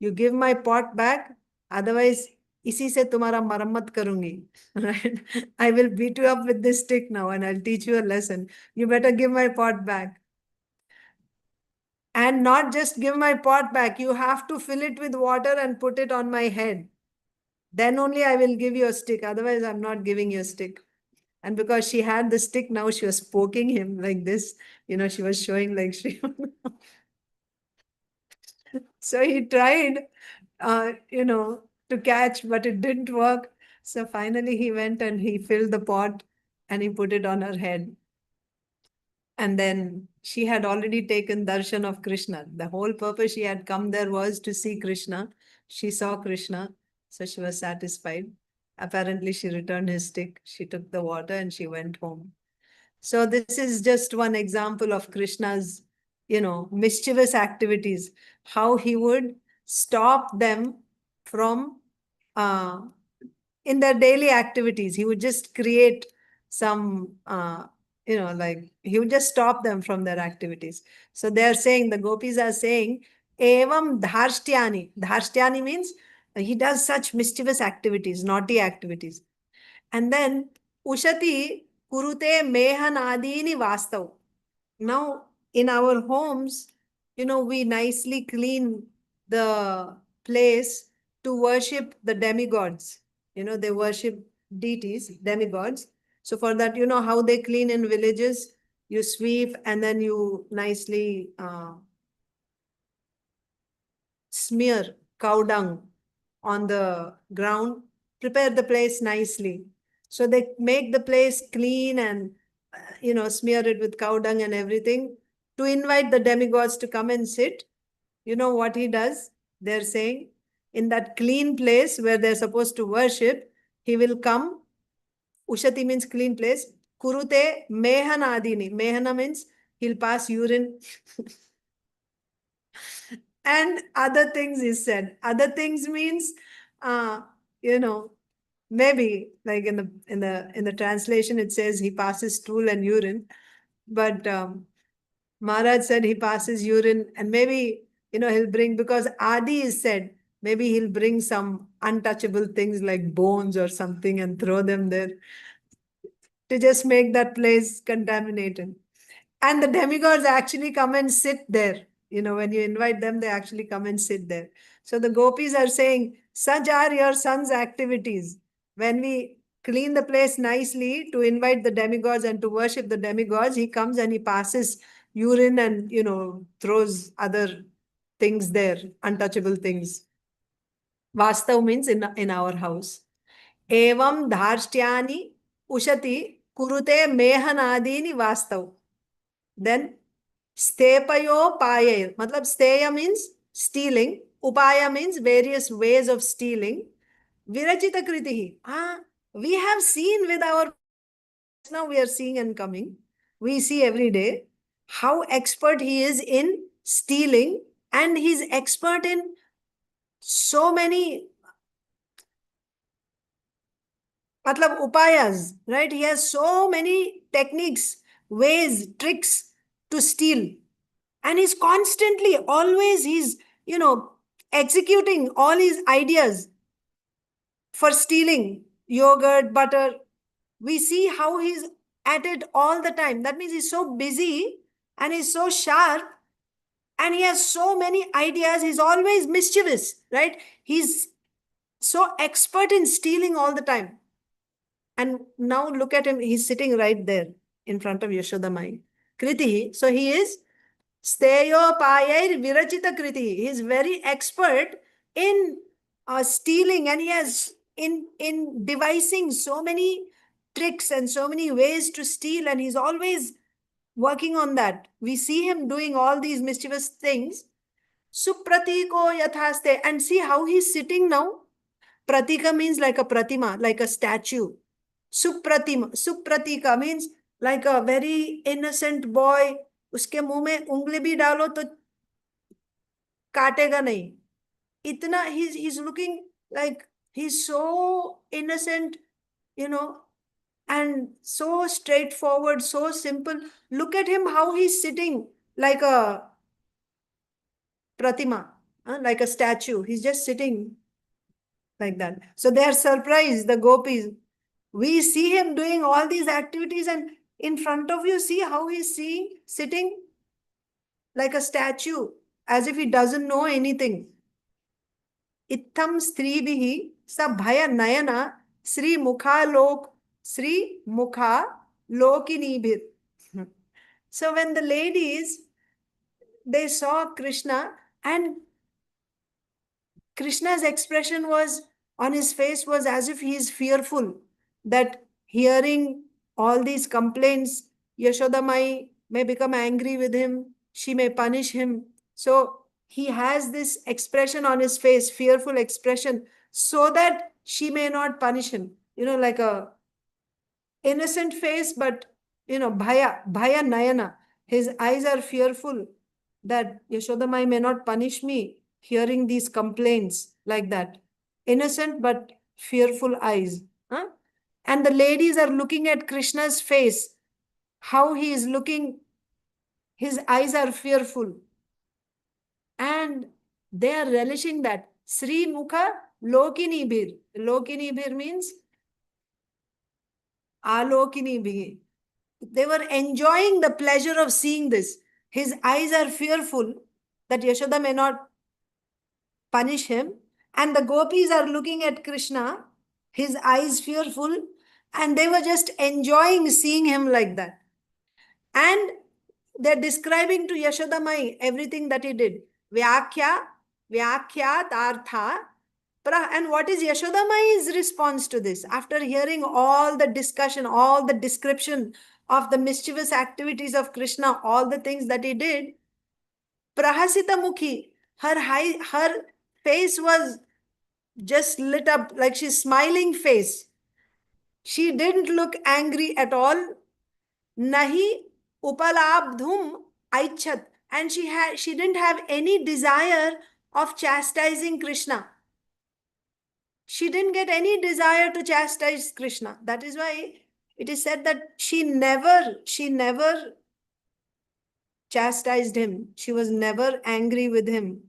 Speaker 1: you give my pot back. Otherwise, isi se tumhara marammat karungi. Right? I will beat you up with this stick now and I'll teach you a lesson. You better give my pot back. And not just give my pot back. You have to fill it with water and put it on my head. Then only I will give you a stick. Otherwise, I'm not giving you a stick. And because she had the stick, now she was poking him like this. She was showing like Sri. So he tried, to catch, but it didn't work. So finally he went and he filled the pot and he put it on her head. And then she had already taken darshan of Kṛṣṇa. The whole purpose she had come there was to see Kṛṣṇa. She saw Kṛṣṇa, so she was satisfied. Apparently she returned his stick. She took the water and she went home. So this is just one example of Kṛṣṇa's, mischievous activities. How he would stop them from, in their daily activities. He would just create some, like he would just stop them from their activities. So they are saying, the gopis are saying, evaṁ dhārṣṭyāny. Dhārṣṭyāny means he does such mischievous activities, naughty activities. And then uśati kurute mehanādīni vāstau. Now in our homes, we nicely clean the place to worship the demigods. They worship deities, demigods. So for that, how they clean in villages, you sweep and then you nicely smear cow dung on the ground, prepare the place nicely. So they make the place clean and, smear it with cow dung and everything to invite the demigods to come and sit. You know what he does? They're saying in that clean place where they're supposed to worship, he will come. Uśati means clean place. Kurute mehanādīni. Mehana means he'll pass urine. And other things is said. Other things means, you know, maybe like in the translation it says he passes stool and urine, but Maharaj said he passes urine, and maybe he'll bring, because Adi is said, maybe he'll bring some untouchable things like bones or something and throw them there to just make that place contaminated. And the demigods actually come and sit there. When you invite them, they actually come and sit there. So the gopis are saying, such are your son's activities. When we clean the place nicely to invite the demigods and to worship the demigods, he comes and he passes urine and, throws other things there, untouchable things. Vāstau means in our house. Evaṁ dhārṣṭyāny uśati kurute mehanādīni vāstau. Then steyopāyair, matlab steya means stealing, upaya means various ways of stealing. Viracita-kṛtiḥ. We have seen with our, now we are seeing and coming. We see every day how expert he is in stealing, and he's expert in so many matlab upayas, right? He has so many techniques, ways, tricks to steal. And he's constantly, always, he's, executing all his ideas for stealing yogurt, butter. We see how he's at it all the time. That means he's so busy and he's so sharp and he has so many ideas. He's always mischievous, right? He's so expert in stealing all the time. And now look at him. He's sitting right there in front of Yashoda-mai. Kritihi. So he is steyopāyair viracita-kṛtiḥ. He is very expert in stealing, and he has in devising so many tricks and so many ways to steal, and he's always working on that. We see him doing all these mischievous things. Supratīko yathaste. And see how he's sitting now. Pratika means like a pratima, like a statue. Supratika means like a very innocent boy. Uske मुंह में उंगली भी डालो तो काटेगा नहीं. Itna, he's looking like he's so innocent, and so straightforward, so simple. Look at him, how he's sitting like a pratima, like a statue. He's just sitting like that. So they are surprised, the gopis. We see him doing all these activities, and in front of you, see how he's sitting like a statue, as if he doesn't know anything. Ittham stribhihi sabhaya nayana Sri Mukha Lokinibhir. So when the ladies, they saw Kṛṣṇa, and Kṛṣṇa's expression was, on his face was as if he is fearful that hearing all these complaints, Yashoda-mai may become angry with him, she may punish him. So he has this expression on his face, fearful expression, so that she may not punish him. Like a innocent face, but, bhaya nayana. His eyes are fearful that Yashoda-mai may not punish me, hearing these complaints like that. Innocent, but fearful eyes. And the ladies are looking at Kṛṣṇa's face, how he is looking, his eyes are fearful. And they are relishing that. Sri Mukha Lokinibhir. Lokinibhir means Alokinibhir. They were enjoying the pleasure of seeing this. His eyes are fearful that Yashoda may not punish him. And the gopis are looking at Kṛṣṇa, his eyes fearful, and they were just enjoying seeing him like that. And they're describing to Yashoda-mai everything that he did. Vyakyat artha And what is Yashoda Mai's response to this? After hearing all the discussion, all the description of the mischievous activities of Krishna, all the things that he did, Prahasita Mukhi, her face was just lit up, like she's smiling face. She didn't look angry at all. Nahi upalabdhum aichat. And she didn't have any desire of chastising Krishna. She didn't get any desire to chastise Krishna. That is why it is said that she never chastised him. She was never angry with him.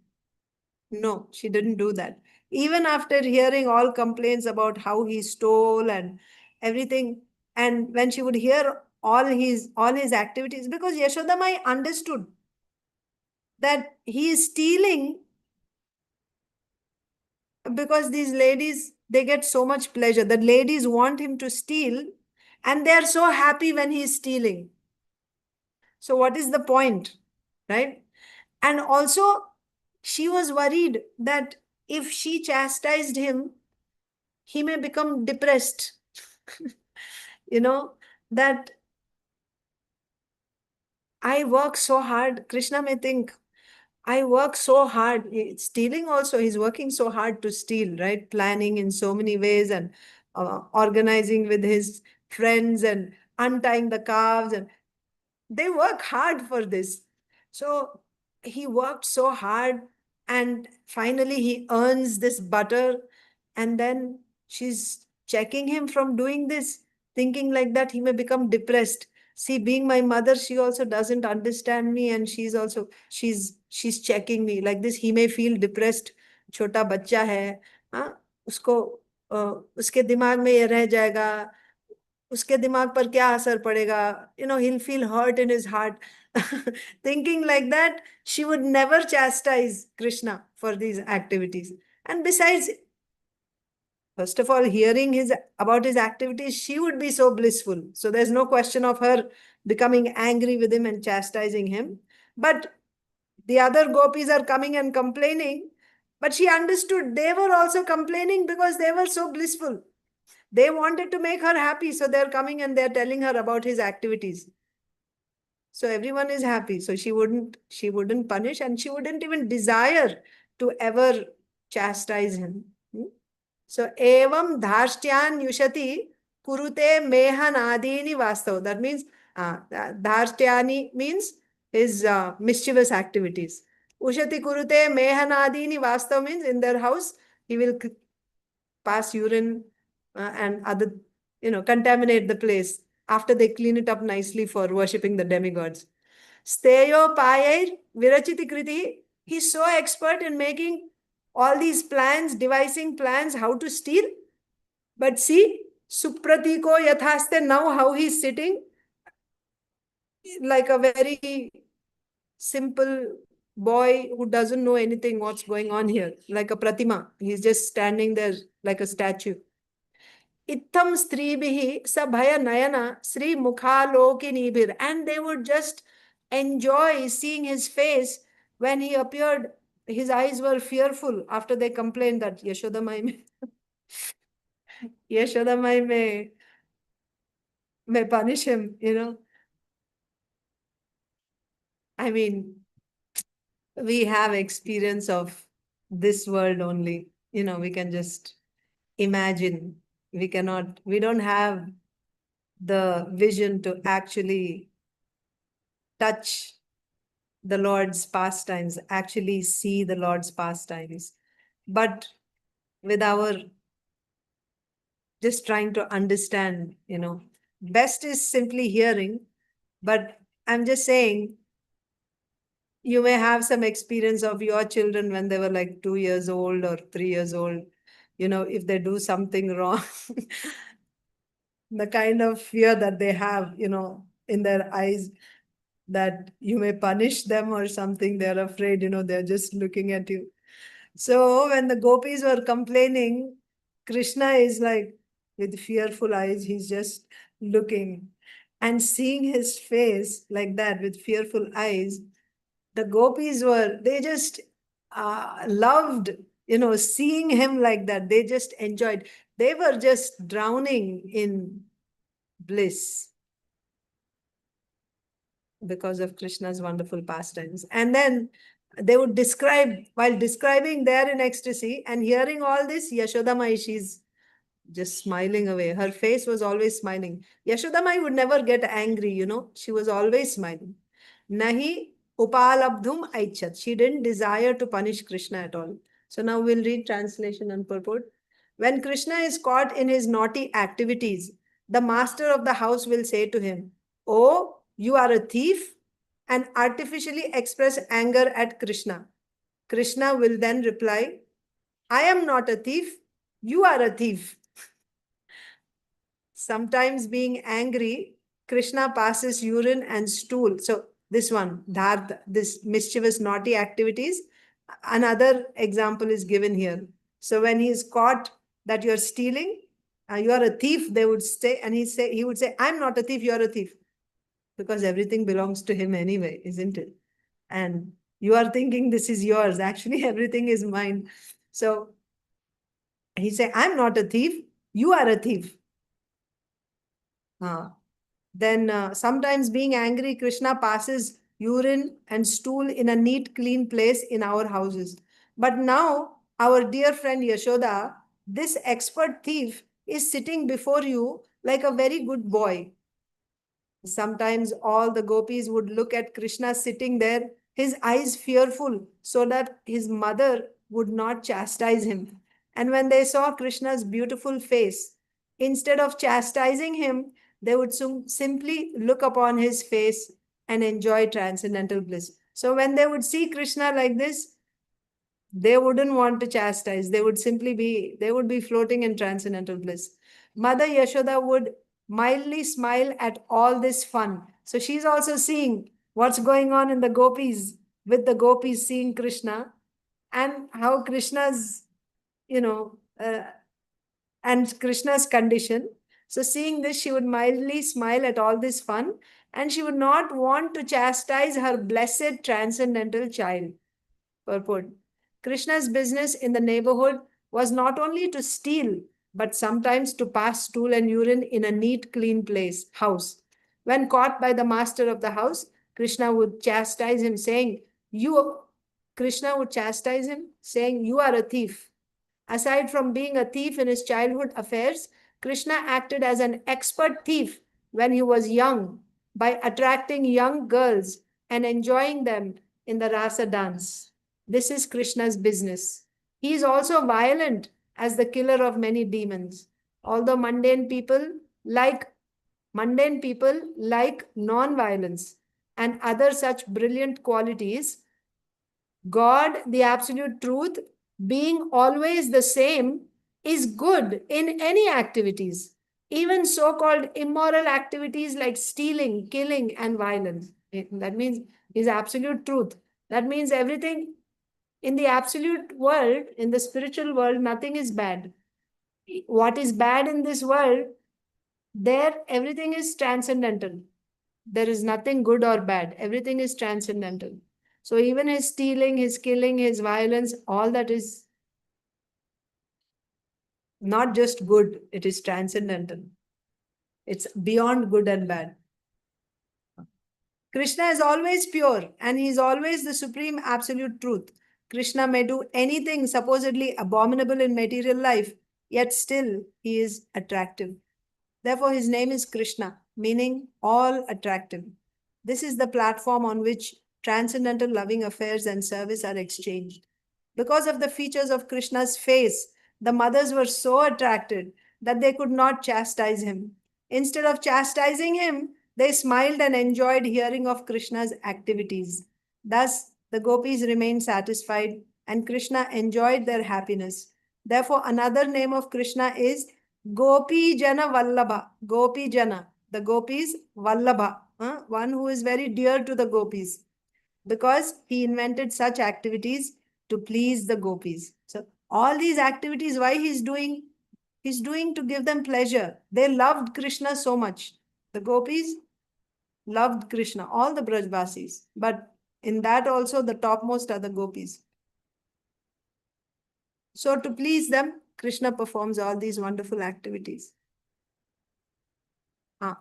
Speaker 1: No, she didn't do that. Even after hearing all complaints about how he stole and everything, and when she would hear all his activities, because Yashodamai understood that he is stealing because these ladies, they get so much pleasure. The ladies want him to steal, and they are so happy when he is stealing. So what is the point, right? And also, she was worried that if she chastised him, he may become depressed. That I work so hard. Krishna may think, I work so hard. Stealing also, he's working so hard to steal, right? Planning in so many ways and organizing with his friends and untying the calves. And they work hard for this. So he worked so hard and finally he earns this butter. And then she's checking him from doing this, thinking like that he may become depressed. See, being my mother, she also doesn't understand me, and she's checking me like this. He may feel depressed. छोटा बच्चा है, हाँ, उसको उसके दिमाग में ये रह जाएगा, उसके दिमाग पर क्या असर पड़ेगा, he'll feel hurt in his heart. Thinking like that, she would never chastise Krishna for these activities. And besides, first of all, hearing about his activities, she would be so blissful. So there's no question of her becoming angry with him and chastising him. But the other gopis are coming and complaining. But she understood they were also complaining because they were so blissful. They wanted to make her happy. So they're coming and they're telling her about his activities. So everyone is happy. So she wouldn't punish, and she wouldn't even desire to ever chastise him. So evaṁ dhārṣṭyāny uśati kurute mehanādīni vāstau. That means dhārṣṭyāny means his mischievous activities. Uśati kurute mehanādīni vāstau means in their house he will pass urine and other, contaminate the place after they clean it up nicely for worshipping the demigods. Steyopāyair viracita-kṛtiḥ. He's so expert in making all these plans, devising plans how to steal. But see, supratīko yathaste, now how he's sitting like a very simple boy who doesn't know anything what's going on here, like a pratima. He's just standing there like a statue. Ittham stribhihi sabhaya nayana sri mukhalokini. And they would just enjoy seeing his face when he appeared. His eyes were fearful after they complained that Yashodamai may punish him, I mean, we have experience of this world only. We can just imagine. We don't have the vision to actually touch the Lord's pastimes, actually see the Lord's pastimes. But with our just trying to understand, best is simply hearing. But I'm just saying, you may have some experience of your children when they were like 2 years old or 3 years old. If they do something wrong, the kind of fear that they have, in their eyes, that you may punish them or something. They're afraid, they're just looking at you. So when the gopis were complaining, Krishna is like with fearful eyes, he's just looking and seeing his face like that with fearful eyes. The gopis they just loved seeing him like that, they just enjoyed. They were just drowning in bliss because of Krishna's wonderful pastimes. And then they would describe, while describing there in ecstasy and hearing all this, Yashodamai, she's just smiling away. Her face was always smiling. Yashodamai would never get angry, she was always smiling. Nahi upalabdhum aichat. She didn't desire to punish Krishna at all. So now we'll read translation and purport. When Krishna is caught in his naughty activities, the master of the house will say to him, "Oh, you are a thief," and artificially express anger at Krishna. Krishna will then reply, "I am not a thief, you are a thief." Sometimes being angry, Krishna passes urine and stool. So this one, dhārta, this mischievous, naughty activities, another example is given here. So when he is caught that you're stealing, you are a thief, they would say, and he would say, "I'm not a thief, you're a thief." Because everything belongs to him anyway, isn't it? And you are thinking this is yours. Actually, everything is mine. So he say, "I'm not a thief, you are a thief." Then sometimes being angry, Krishna passes urine and stool in a neat, clean place in our houses. But now, our dear friend Yashoda, this expert thief, is sitting before you like a very good boy. Sometimes all the gopis would look at Krishna sitting there, his eyes fearful, so that his mother would not chastise him. And when they saw Krishna's beautiful face, instead of chastising him, they would simply look upon his face and enjoy transcendental bliss. So when they would see Krishna like this, they wouldn't want to chastise. They would be floating in transcendental bliss. Mother Yashoda would mildly smile at all this fun. So she's also seeing what's going on in the gopis, with the gopis seeing Krishna, and how Krishna's, and Krishna's condition. So seeing this, she would mildly smile at all this fun, and she would not want to chastise her blessed transcendental child. Purport. Krishna's business in the neighborhood was not only to steal, but sometimes to pass stool and urine in a neat, clean house. When caught by the master of the house, Krishna would chastise him, saying, "You are a thief." Aside from being a thief in his childhood affairs, Krishna acted as an expert thief when he was young by attracting young girls and enjoying them in the rasa dance. This is Krishna's business. He is also violent as the killer of many demons. Although mundane people like non-violence and other such brilliant qualities, God, the absolute truth, being always the same, is good in any activities, even so-called immoral activities like stealing, killing, and violence. That means is absolute truth. That means everything in the absolute world, in the spiritual world, nothing is bad. What is bad in this world, there everything is transcendental. There is nothing good or bad. Everything is transcendental. So even his stealing, his killing, his violence, all that is not just good, it is transcendental. It's beyond good and bad. Krishna is always pure and he is always the supreme absolute truth. Krishna may do anything supposedly abominable in material life, yet still he is attractive. Therefore, his name is Krishna, meaning all attractive. This is the platform on which transcendental loving affairs and service are exchanged. Because of the features of Krishna's face, the mothers were so attracted that they could not chastise him. Instead of chastising him, they smiled and enjoyed hearing of Krishna's activities. Thus, the gopis remained satisfied and Krishna enjoyed their happiness. Therefore, another name of Krishna is Gopi Jana Vallabha. Gopi Jana. The gopis, Vallabha. One who is very dear to the gopis. Because he invented such activities to please the gopis. So all these activities, why he's doing? He's doing to give them pleasure. They loved Krishna so much. The gopis loved Krishna, all the Brajvasis. But in that also the topmost are the gopis. So to please them, Krishna performs all these wonderful activities.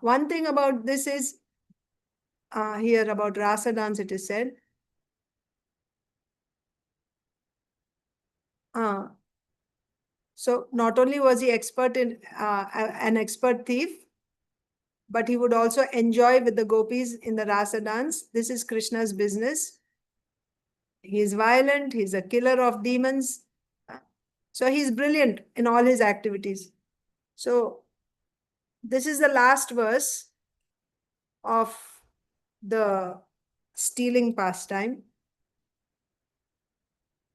Speaker 1: One thing about this is, here about rasa dance, it is said, so not only was he expert in an expert thief, but he would also enjoy with the gopis in the rasa dance. This is Krishna's business. He is violent, he's a killer of demons. So he's brilliant in all his activities. So this is the last verse of the stealing pastime.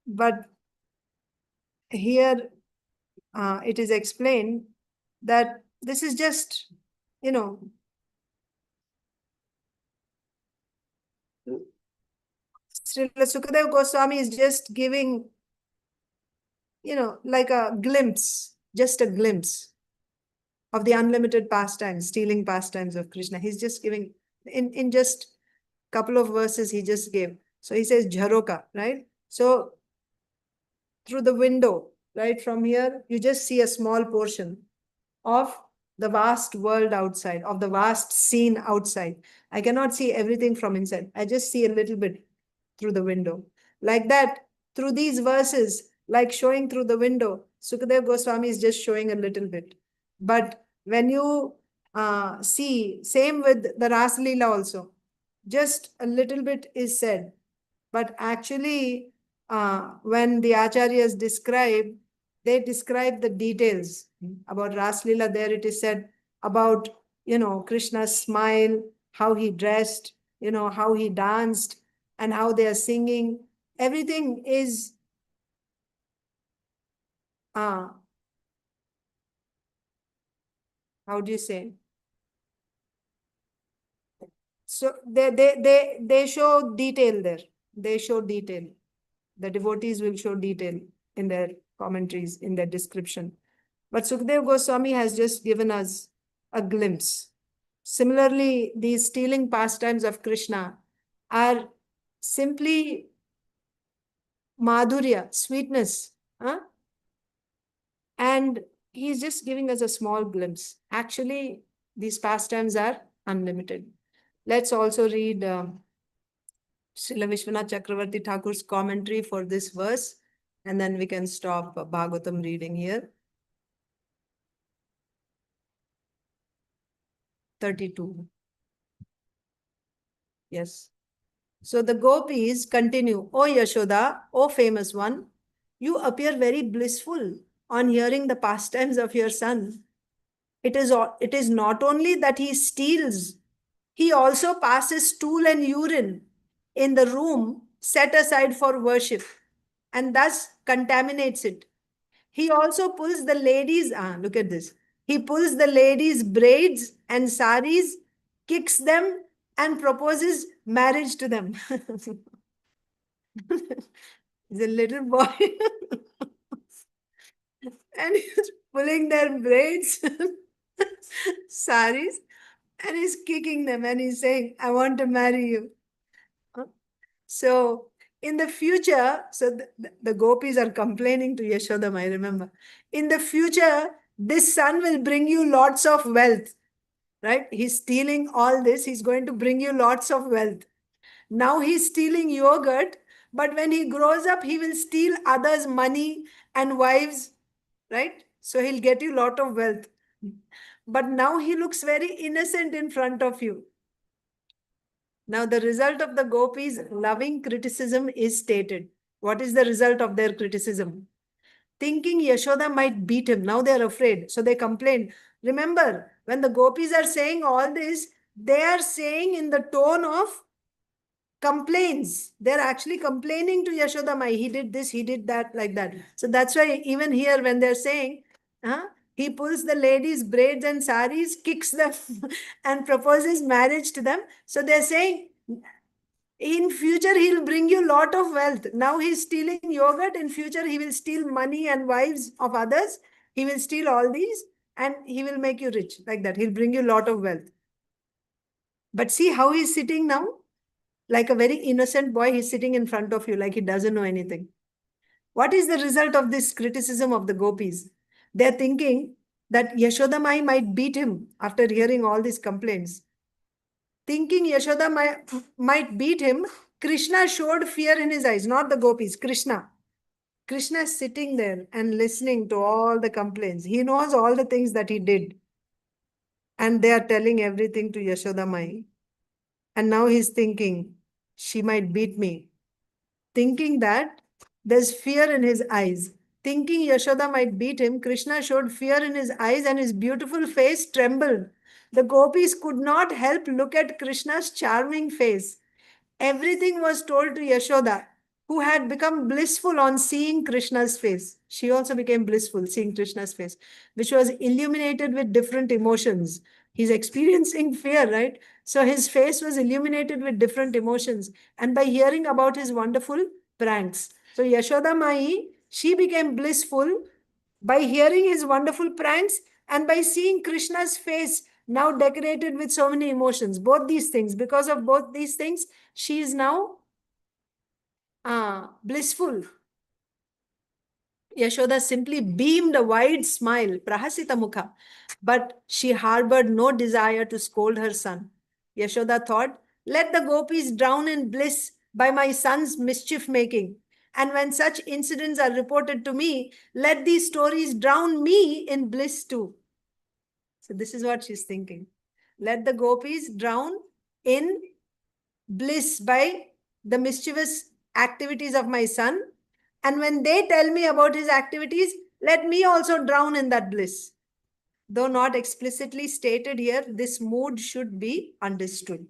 Speaker 1: But here it is explained that this is just, Srila Sukadeva Goswami is just giving, like a glimpse, just a glimpse of the unlimited pastimes, stealing pastimes of Krishna. He's just giving, in just a couple of verses he just gave. So he says Jharoka, right? So through the window, right from here, you just see a small portion of the vast world outside, of the vast scene outside. I cannot see everything from inside. I just see a little bit through the window. Like that, through these verses, like showing through the window, Sukadeva Goswami is just showing a little bit. But when you see, same with the Ras Leela also, just a little bit is said. But actually, when the Acharyas describe, they describe the details about Ras Leela. There it is said about, Krishna's smile, how he dressed, how he danced, and how they are singing. Everything is how do you say? So they show detail there. They show detail. The devotees will show detail in their commentaries, in their description. But Sukadeva Goswami has just given us a glimpse. Similarly, these stealing pastimes of Krishna are simply madhurya, sweetness. And he's just giving us a small glimpse. Actually, these pastimes are unlimited. Let's also read Srila Vishwanath Chakravarti Thakur's commentary for this verse, and then we can stop Bhagavatam reading here. 32. Yes. So the gopis continue, O Yashoda, O famous one, you appear very blissful on hearing the pastimes of your son. It is not only that he steals, he also passes stool and urine in the room set aside for worship and thus contaminates it. He also pulls the ladies, look at this. He pulls the ladies' braids and saris, kicks them, and proposes marriage to them. He's a little boy. And he's pulling their braids, saris, and he's kicking them and he's saying, I want to marry you. So in the future, so the gopis are complaining to Yashodam, I remember. In the future, this son will bring you lots of wealth, right? He's stealing all this. He's going to bring you lots of wealth. Now he's stealing yogurt, but when he grows up, he will steal others' money and wives, right? So he'll get you a lot of wealth. But now he looks very innocent in front of you. Now the result of the gopis' loving criticism is stated. What is the result of their criticism? Thinking Yashoda might beat him. Now they are afraid. So they complain. Remember, when the gopis are saying all this, they are saying in the tone of complaints. They're actually complaining to Yashoda Mai. He did this, he did that, like that. So that's why even here when they're saying, he pulls the ladies' braids and saris, kicks them and proposes marriage to them. So they're saying, in future, he'll bring you a lot of wealth. Now he's stealing yogurt. In future, he will steal money and wives of others. He will steal all these and he will make you rich like that. He'll bring you a lot of wealth. But see how he's sitting now? Like a very innocent boy, he's sitting in front of you like he doesn't know anything. What is the result of this criticism of the gopis? They're thinking that Yashoda Mai might beat him after hearing all these complaints. Thinking Yashoda might beat him, Krishna showed fear in his eyes, not the gopis, Krishna. Krishna is sitting there and listening to all the complaints. He knows all the things that he did. And they are telling everything to Yashoda Mai. And now he's thinking, she might beat me. Thinking that there's fear in his eyes. Thinking Yashoda might beat him, Krishna showed fear in his eyes and his beautiful face trembled. The gopis could not help look at Krishna's charming face. Everything was told to Yashoda, who had become blissful on seeing Krishna's face. She also became blissful seeing Krishna's face, which was illuminated with different emotions. He's experiencing fear, right? So his face was illuminated with different emotions. And by hearing about his wonderful pranks. So Yashoda Mai, she became blissful by hearing his wonderful pranks and by seeing Krishna's face now decorated with so many emotions. Both these things, because of both these things, she is now blissful. Yashoda simply beamed a wide smile, prahasita mukha, but she harbored no desire to scold her son. Yashoda thought, let the gopis drown in bliss by my son's mischief making. And when such incidents are reported to me, let these stories drown me in bliss too. So this is what she's thinking. Let the gopis drown in bliss by the mischievous activities of my son. And when they tell me about his activities, let me also drown in that bliss. Though not explicitly stated here, this mood should be understood.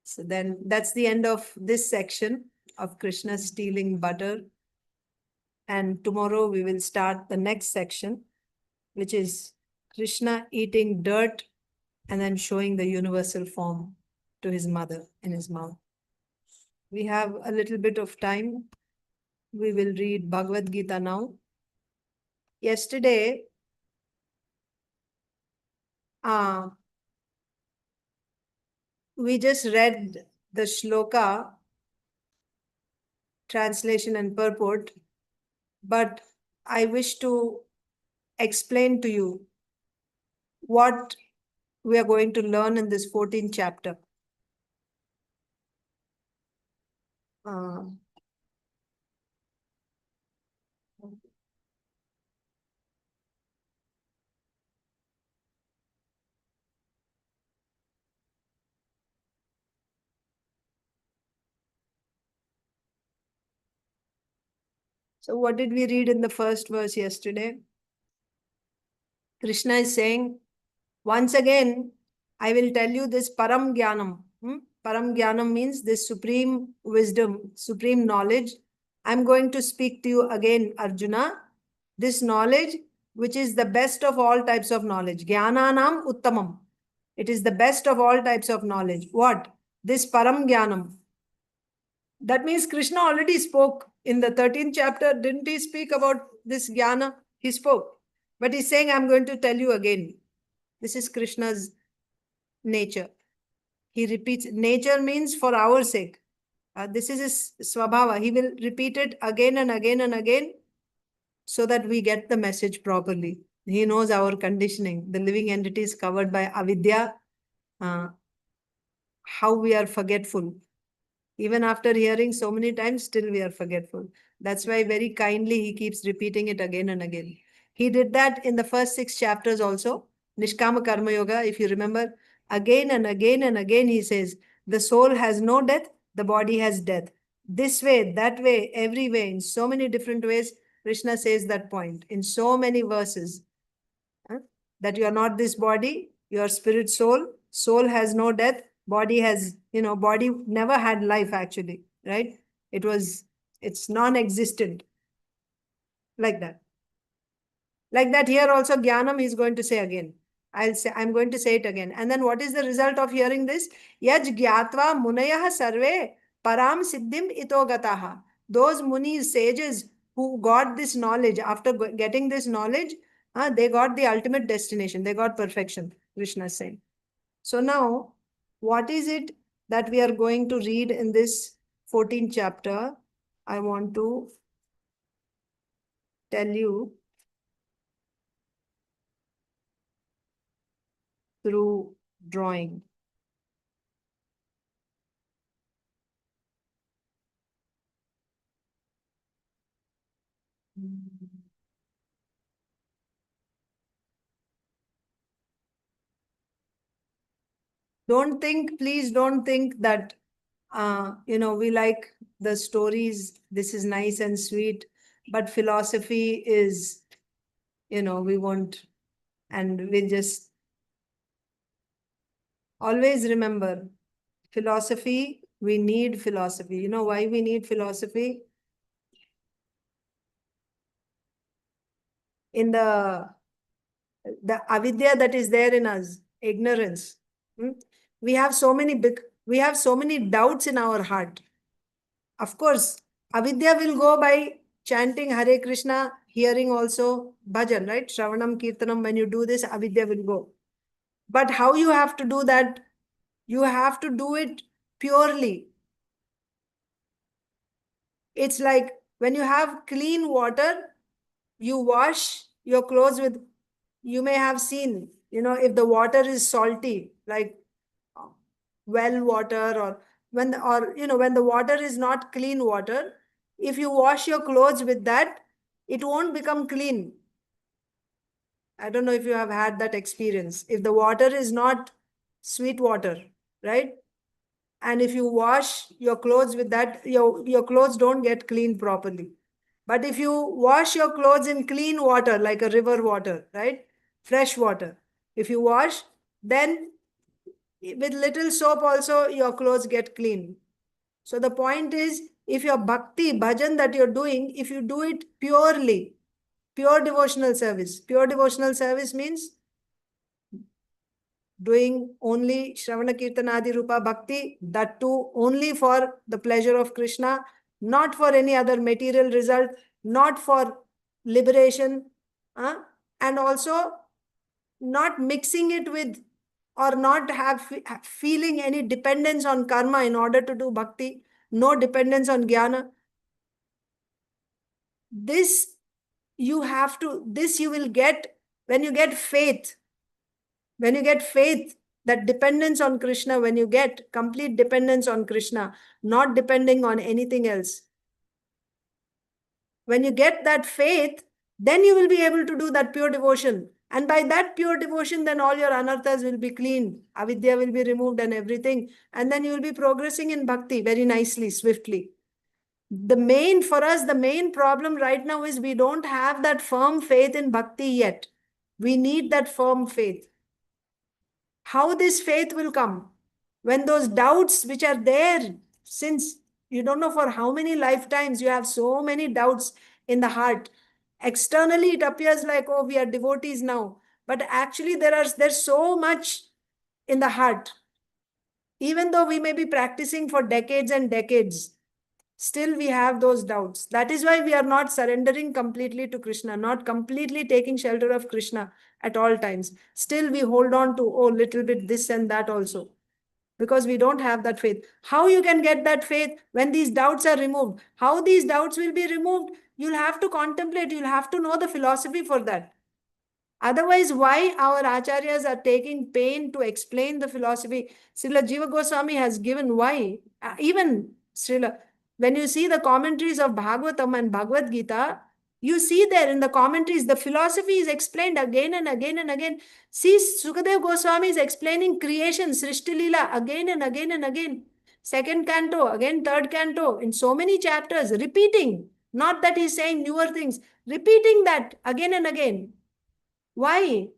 Speaker 1: So then that's the end of this section of Krishna stealing butter. And tomorrow we will start the next section, which is Krishna eating dirt and then showing the universal form to his mother in his mouth. We have a little bit of time. We will read Bhagavad Gita now. Yesterday, we just read the shloka, translation and purport, but I wish to explain to you what we are going to learn in this 14th chapter. So what did we read in the first verse yesterday? Krishna is saying, once again, I will tell you this param jnanam. Param jnanam means this supreme wisdom, supreme knowledge. I'm going to speak to you again, Arjuna. This knowledge, which is the best of all types of knowledge. Jnananam uttamam. It is the best of all types of knowledge. What? This param jnanam. That means Krishna already spoke in the 13th chapter. Didn't he speak about this jnana? He spoke. But he's saying, I'm going to tell you again. This is Krishna's nature. He repeats. Nature means for our sake. This is his svabhava. He will repeat it again and again and again so that we get the message properly. He knows our conditioning. The living entity is covered by avidya. How we are forgetful. Even after hearing so many times, still we are forgetful. That's why very kindly he keeps repeating it again and again. He did that in the first 6 chapters also. Nishkama Karma Yoga, if you remember, again and again and again he says, the soul has no death, the body has death. This way, that way, every way, in so many different ways, Krishna says that point in so many verses. That you are not this body, you are spirit soul. Soul has no death. Body has, body never had life actually, right? It's non-existent. Like that. Like that here also Jnanam is going to say again. I'm going to say it again. And then what is the result of hearing this? Yaj gyatva munayah sarve param siddhim ito gataha. Those munis, sages who got this knowledge, after getting this knowledge, they got the ultimate destination. They got perfection, Krishna is saying. So now, what is it that we are going to read in this 14th chapter? I want to tell you through drawing. Don't think, please don't think that, we like the stories, this is nice and sweet, but philosophy is, we won't, and we just always remember philosophy, we need philosophy. You know why we need philosophy? In the avidya that is there in us, ignorance. We have so many doubts in our heart. Of course, avidya will go by chanting Hare Krishna, hearing also bhajan, right? Shravanam, Kirtanam, when you do this, avidya will go. But how you have to do that? You have to do it purely. It's like when you have clean water, you wash your clothes with, you may have seen, if the water is salty, like well water, or when the water is not clean water, if you wash your clothes with that, it won't become clean. I don't know if you have had that experience. If the water is not sweet water, right? And if you wash your clothes with that, your clothes don't get clean properly. But if you wash your clothes in clean water, like a river water, right? Fresh water. If you wash, then with little soap also, your clothes get clean. So the point is, if your bhakti, bhajan that you're doing, if you do it purely, pure devotional service means doing only Shravana Kirtanadi Rupa Bhakti, that too only for the pleasure of Krishna, not for any other material result, not for liberation, and also not mixing it with, or not feeling any dependence on karma in order to do bhakti, no dependence on jnana. This you will get when you get faith. When you get faith, that dependence on Krishna, when you get complete dependence on Krishna, not depending on anything else. When you get that faith, then you will be able to do that pure devotion. And by that pure devotion, then all your anarthas will be clean. Avidya will be removed and everything. And then you will be progressing in bhakti very nicely, swiftly. The main problem right now is we don't have that firm faith in bhakti yet. We need that firm faith. How this faith will come? When those doubts which are there, since you don't know for how many lifetimes, you have so many doubts in the heart. Externally, it appears like, oh, we are devotees now. But actually, there's so much in the heart. Even though we may be practicing for decades and decades, still we have those doubts. That is why we are not surrendering completely to Krishna, not completely taking shelter of Krishna at all times. Still we hold on to, oh, little bit this and that also, because we don't have that faith. How you can get that faith? When these doubts are removed. How these doubts will be removed? You'll have to contemplate. You'll have to know the philosophy for that. Otherwise, why our acharyas are taking pain to explain the philosophy? Srila Jiva Goswami has given why. Even Srila, when you see the commentaries of Bhagavatam and Bhagavad Gita, you see there in the commentaries, the philosophy is explained again and again and again. See, Sukadev Goswami is explaining creation, Srishti Leela, again and again and again. Second canto, again third canto, in so many chapters, repeating. Not that he's saying newer things, repeating that again and again. Why?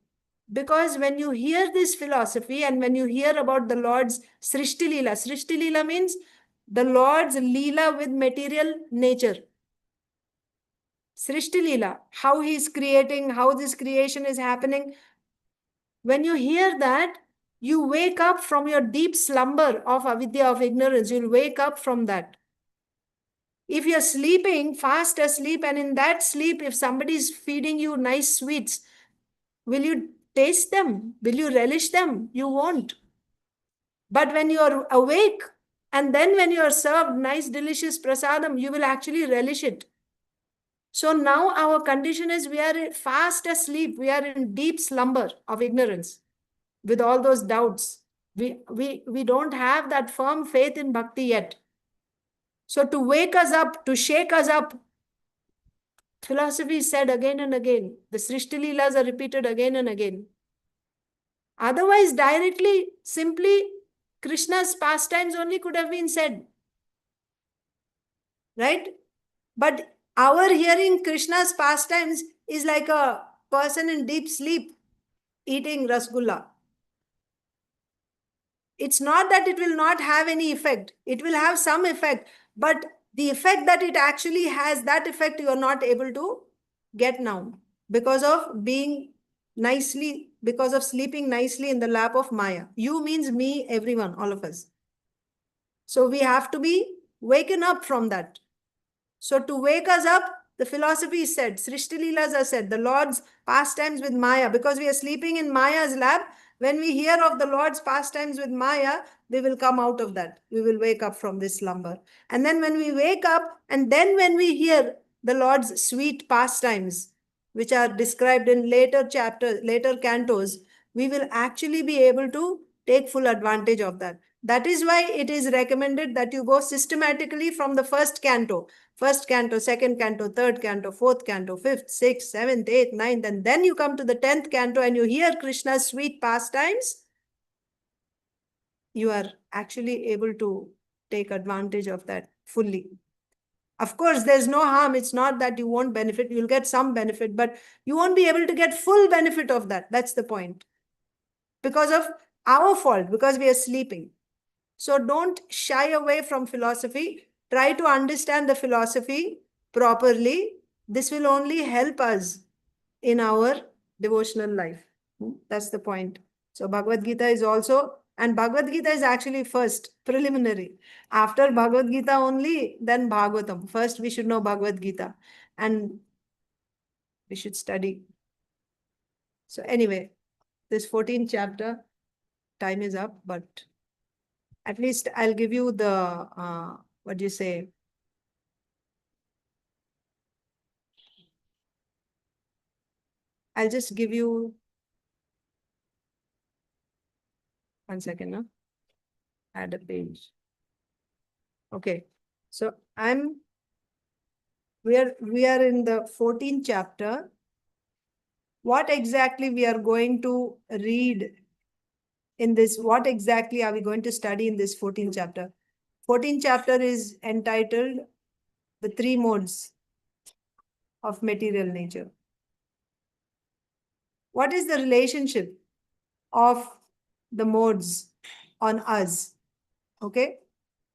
Speaker 1: Because when you hear this philosophy and when you hear about the Lord's Srishti Leela means the Lord's Leela with material nature. Srishti Leela, how he is creating, how this creation is happening. When you hear that, you wake up from your deep slumber of avidya, of ignorance. You'll wake up from that. If you're sleeping, fast asleep, and in that sleep, if somebody is feeding you nice sweets, will you taste them? Will you relish them? You won't. But when you are awake And then when you are served nice, delicious prasadam, you will actually relish it. So now our condition is we are fast asleep. We are in deep slumber of ignorance with all those doubts. We don't have that firm faith in bhakti yet. So to wake us up, to shake us up, philosophy is said again and again. The Srishti Leelas are repeated again and again. Otherwise, directly, simply, Krishna's pastimes only could have been said. Right? But our hearing Krishna's pastimes is like a person in deep sleep eating rasgulla. It's not that it will not have any effect. It will have some effect. But the effect that it actually has, that effect you are not able to get now because of being nicely, because of sleeping nicely in the lap of Maya. You means me, everyone, all of us. So we have to be waken up from that. So to wake us up, the philosophy is said, Srishti Leelas are said, the Lord's pastimes with Maya, because we are sleeping in Maya's lap. When we hear of the Lord's pastimes with Maya, we will come out of that. We will wake up from this slumber. And then when we wake up, and then when we hear the Lord's sweet pastimes, which are described in later chapters, later cantos, we will actually be able to take full advantage of that. That is why it is recommended that you go systematically from the first canto, second canto, third canto, fourth canto, fifth, sixth, seventh, eighth, ninth, and then you come to the 10th canto and you hear Krishna's sweet pastimes. You are actually able to take advantage of that fully. Of course, there's no harm. It's not that you won't benefit. You'll get some benefit, but you won't be able to get full benefit of that. That's the point. Because of our fault, because we are sleeping. So don't shy away from philosophy. Try to understand the philosophy properly. This will only help us in our devotional life. That's the point. So Bhagavad Gita is also, and Bhagavad Gita is actually first, preliminary. After Bhagavad Gita only, then Bhagavatam. First we should know Bhagavad Gita and we should study. So anyway, this 14th chapter, time is up, but at least I'll give you the, what do you say? I'll just give you, one second, no? Add a page. Okay, so we are in the 14th chapter. What exactly we are going to read in this? What exactly are we going to study in this 14th chapter? 14th chapter is entitled The Three Modes of Material Nature. What is the relationship of the modes on us? Okay,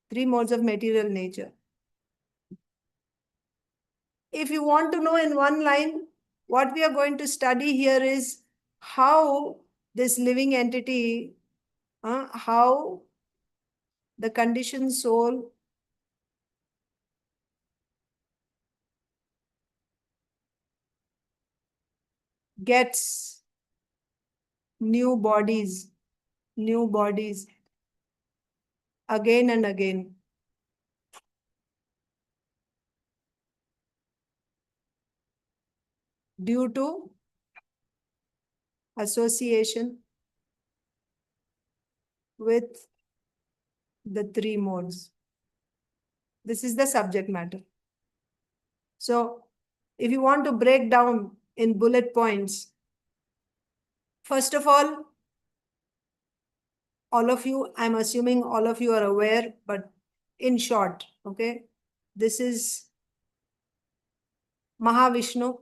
Speaker 1: three modes of material nature. If you want to know in one line, what we are going to study here is how this living entity, how the conditioned soul gets new bodies again and again. Due to association with the three modes. This is the subject matter. So if you want to break down in bullet points, first of all of you, I'm assuming all of you are aware, but in short, okay, this is Mahavishnu.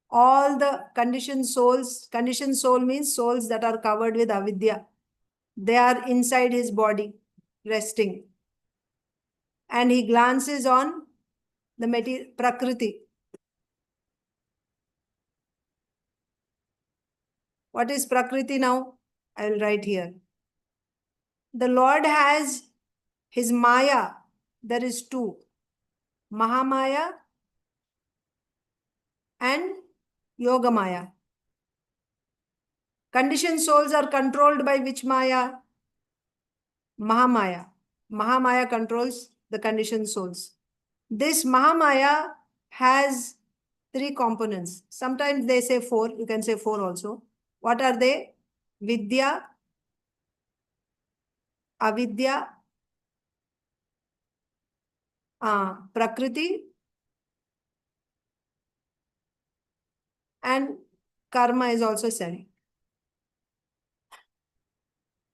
Speaker 1: All the conditioned soul means souls that are covered with avidya. They are inside his body, resting. And he glances on the Prakriti. What is Prakriti now? I will write here. The Lord has his Maya. There is two. Mahamaya and Yoga Maya. Conditioned souls are controlled by which Maya? Mahamaya. Mahamaya controls the conditioned souls. This Mahamaya has 3 components. Sometimes they say 4. You can say 4 also. What are they? Vidya, avidya, prakriti, and karma is also said.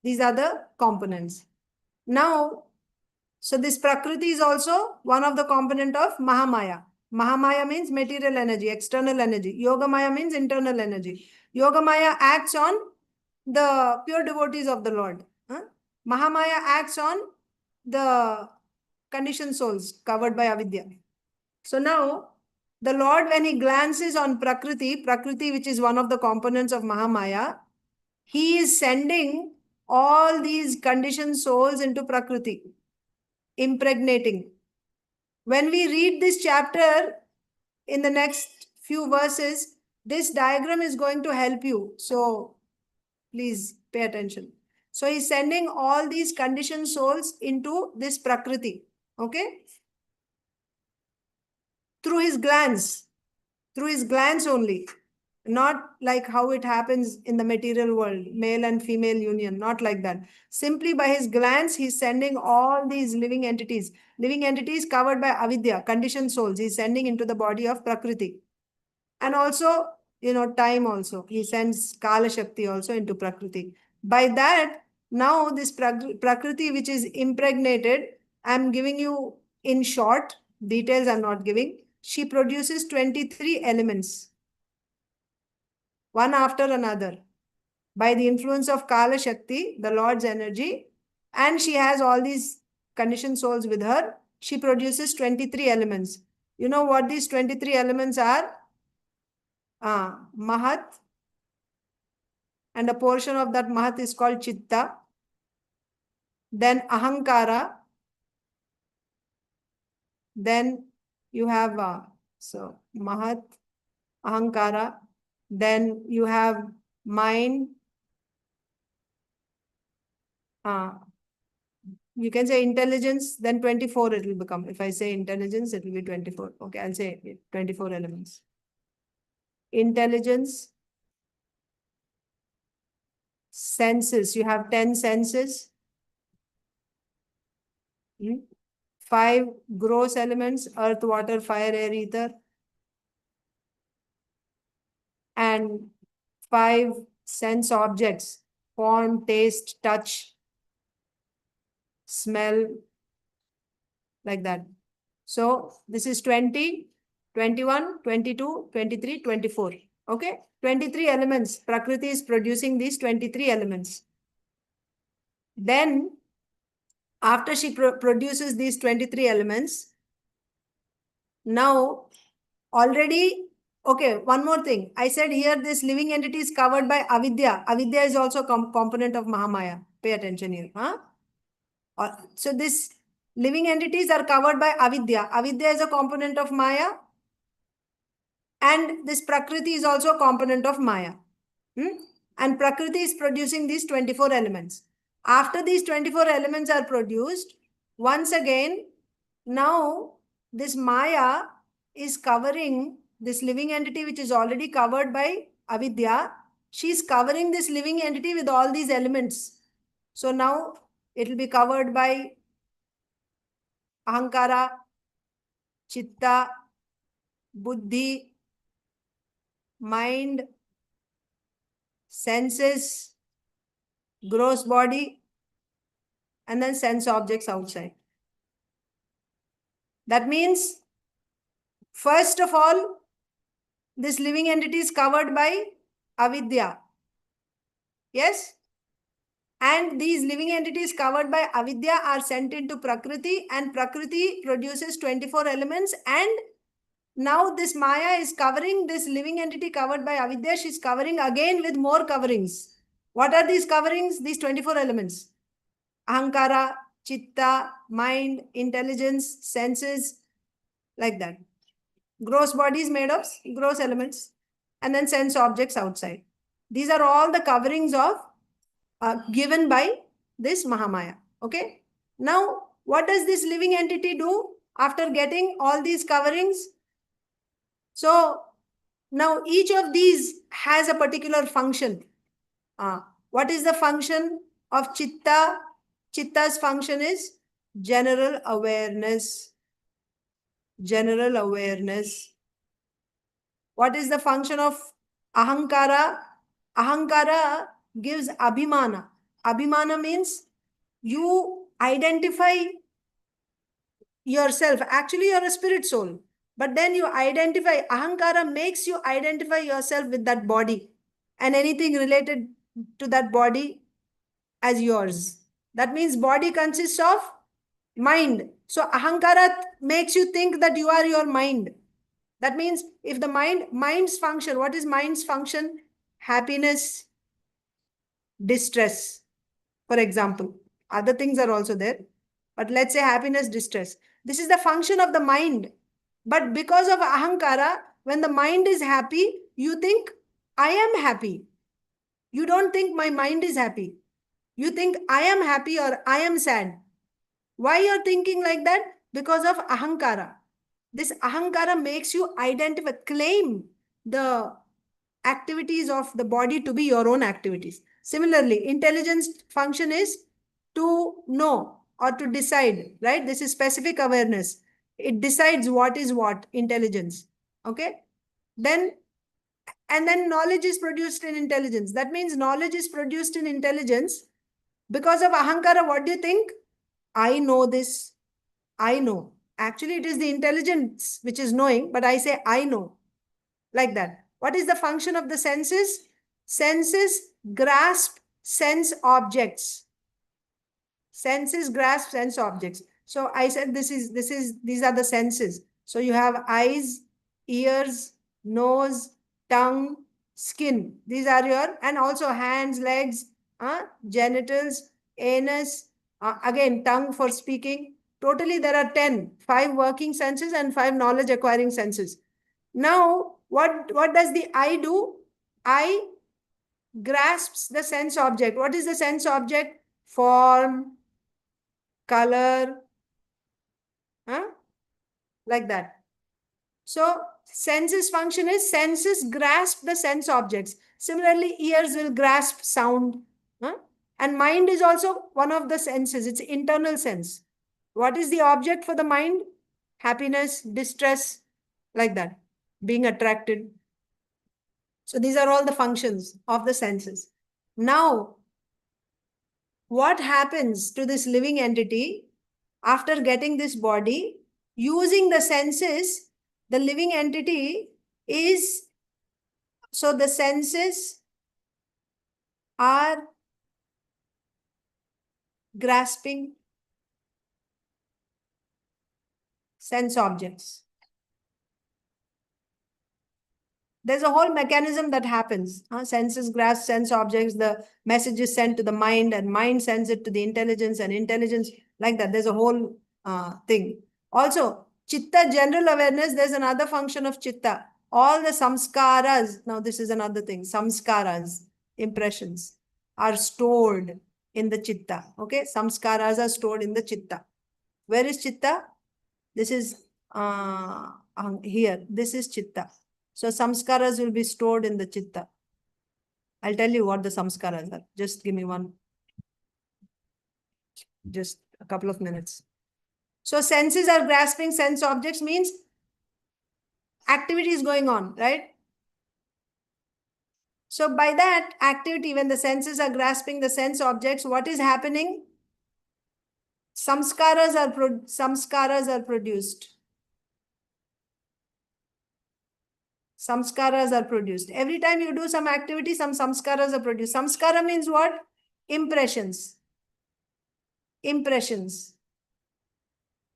Speaker 1: These are the components. Now, so this prakriti is also one of the component of Mahamaya. Mahamaya means material energy, external energy. Yogamaya means internal energy. Yogamaya acts on the pure devotees of the Lord. Mahamaya acts on the conditioned souls covered by avidya. So now, the Lord, when he glances on Prakriti, which is one of the components of Mahamaya, he is sending all these conditioned souls into Prakriti, impregnating. When we read this chapter in the next few verses, this diagram is going to help you. So please pay attention. So he's sending all these conditioned souls into this Prakriti. Okay? Through his glance only. Not like how it happens in the material world, male and female union, not like that. Simply by his glance, he's sending all these living entities covered by avidya, conditioned souls, he's sending into the body of Prakriti. And also, time also. He sends kāle Shakti also into Prakriti. By that, now this Prakriti which is impregnated, I'm giving you in short, details I'm not giving. She produces 23 elements, one after another, by the influence of kāle Shakti, the Lord's energy, and she has all these conditioned souls with her. She produces 23 elements. You know what these 23 elements are? Mahat, and a portion of that Mahat is called Chitta. Then Ahankara. Then you have, Mahat, Ahankara. Then you have mind. You can say intelligence, then 24 it will become. If I say intelligence, it will be 24. Okay, I'll say 24 elements. Intelligence. Senses, you have 10 senses. 5 gross elements, earth, water, fire, air, ether. And 5 sense objects, form, taste, touch, smell, like that. So this is 20, 21, 22, 23, 24. Okay, 23 elements. Prakriti is producing these 23 elements. Then, after she produces these 23 elements, now already, okay, one more thing. I said here this living entity is covered by avidya. Avidya is also a component of Mahamaya. Pay attention here. So this living entities are covered by avidya. Avidya is a component of Maya. And this Prakriti is also a component of Maya. And Prakriti is producing these 24 elements. After these 24 elements are produced, once again, now this Maya is covering this living entity which is already covered by avidya. She is covering this living entity with all these elements. So now it will be covered by Ahankara, Chitta, Buddhi, mind, senses, gross body, and then sense objects outside. That means, first of all, this living entity is covered by avidya. Yes? And these living entities covered by avidya are sent into Prakriti, and Prakriti produces 24 elements, and now this Maya is covering this living entity covered by avidya. She's covering again with more coverings. What are these coverings? These 24 elements. Ahankara, Chitta, mind, intelligence, senses, like that. Gross body is made of gross elements, and then sense objects outside. These are all the coverings of given by this Mahamaya. Okay. Now, what does this living entity do after getting all these coverings? So now each of these has a particular function. What is the function of chitta? Chitta's function is general awareness. General awareness. What is the function of ahankara? Ahankara gives abhimana. Abhimana means you identify yourself. Actually, you're a spirit soul. But then you identify, ahankara makes you identify yourself with that body and anything related to that body as yours. That means body consists of mind. So ahankara makes you think that you are your mind. That means if the mind's function, what is mind's function? Happiness, distress, for example. Other things are also there. But let's say happiness, distress. This is the function of the mind. But because of ahankara, when the mind is happy, you think, I am happy. You don't think my mind is happy. You think I am happy or I am sad. Why you're thinking like that? Because of ahankara. This ahankara makes you identify, claim the activities of the body to be your own activities. Similarly, intelligence function is to know or to decide, right? This is specific awareness. It decides what is what, intelligence. Okay? And then knowledge is produced in intelligence. That means knowledge is produced in intelligence. Because of ahankara, what do you think? I know this. I know. Actually, it is the intelligence which is knowing, but I say I know. Like that. What is the function of the senses? Senses grasp sense objects. Senses grasp sense objects. So I said these are the senses. So you have eyes, ears, nose, tongue, skin. These are your, and also hands, legs, genitals, anus, again tongue for speaking. Totally there are 10, 5 working senses and 5 knowledge acquiring senses. Now, what does the eye do? Eye grasps the sense object. What is the sense object? Form, color, like that. So senses function is senses grasp the sense objects. Similarly, ears will grasp sound. And mind is also one of the senses. It's internal sense. What is the object for the mind? Happiness, distress, like that. Being attracted. So these are all the functions of the senses. Now, what happens to this living entity after getting this body? Using the senses, the living entity is, so the senses are grasping sense objects. There's a whole mechanism that happens. Senses grasp sense objects, the message is sent to the mind, and mind sends it to the intelligence, and intelligence, like that. There's a whole thing. Also, chitta, general awareness, there's another function of chitta. All the samskaras, now this is another thing, samskaras, impressions, are stored in the chitta. Okay, samskaras are stored in the chitta. Where is chitta? This is here. This is chitta. So samskaras will be stored in the chitta. I'll tell you what the samskaras are. Just give me just a couple of minutes. So senses are grasping sense objects means activity is going on, right? So by that activity, when the senses are grasping the sense objects, what is happening? Samskaras are produced. Samskaras are produced. Every time you do some activity, some samskaras are produced. Samskara means what? Impressions. Impressions.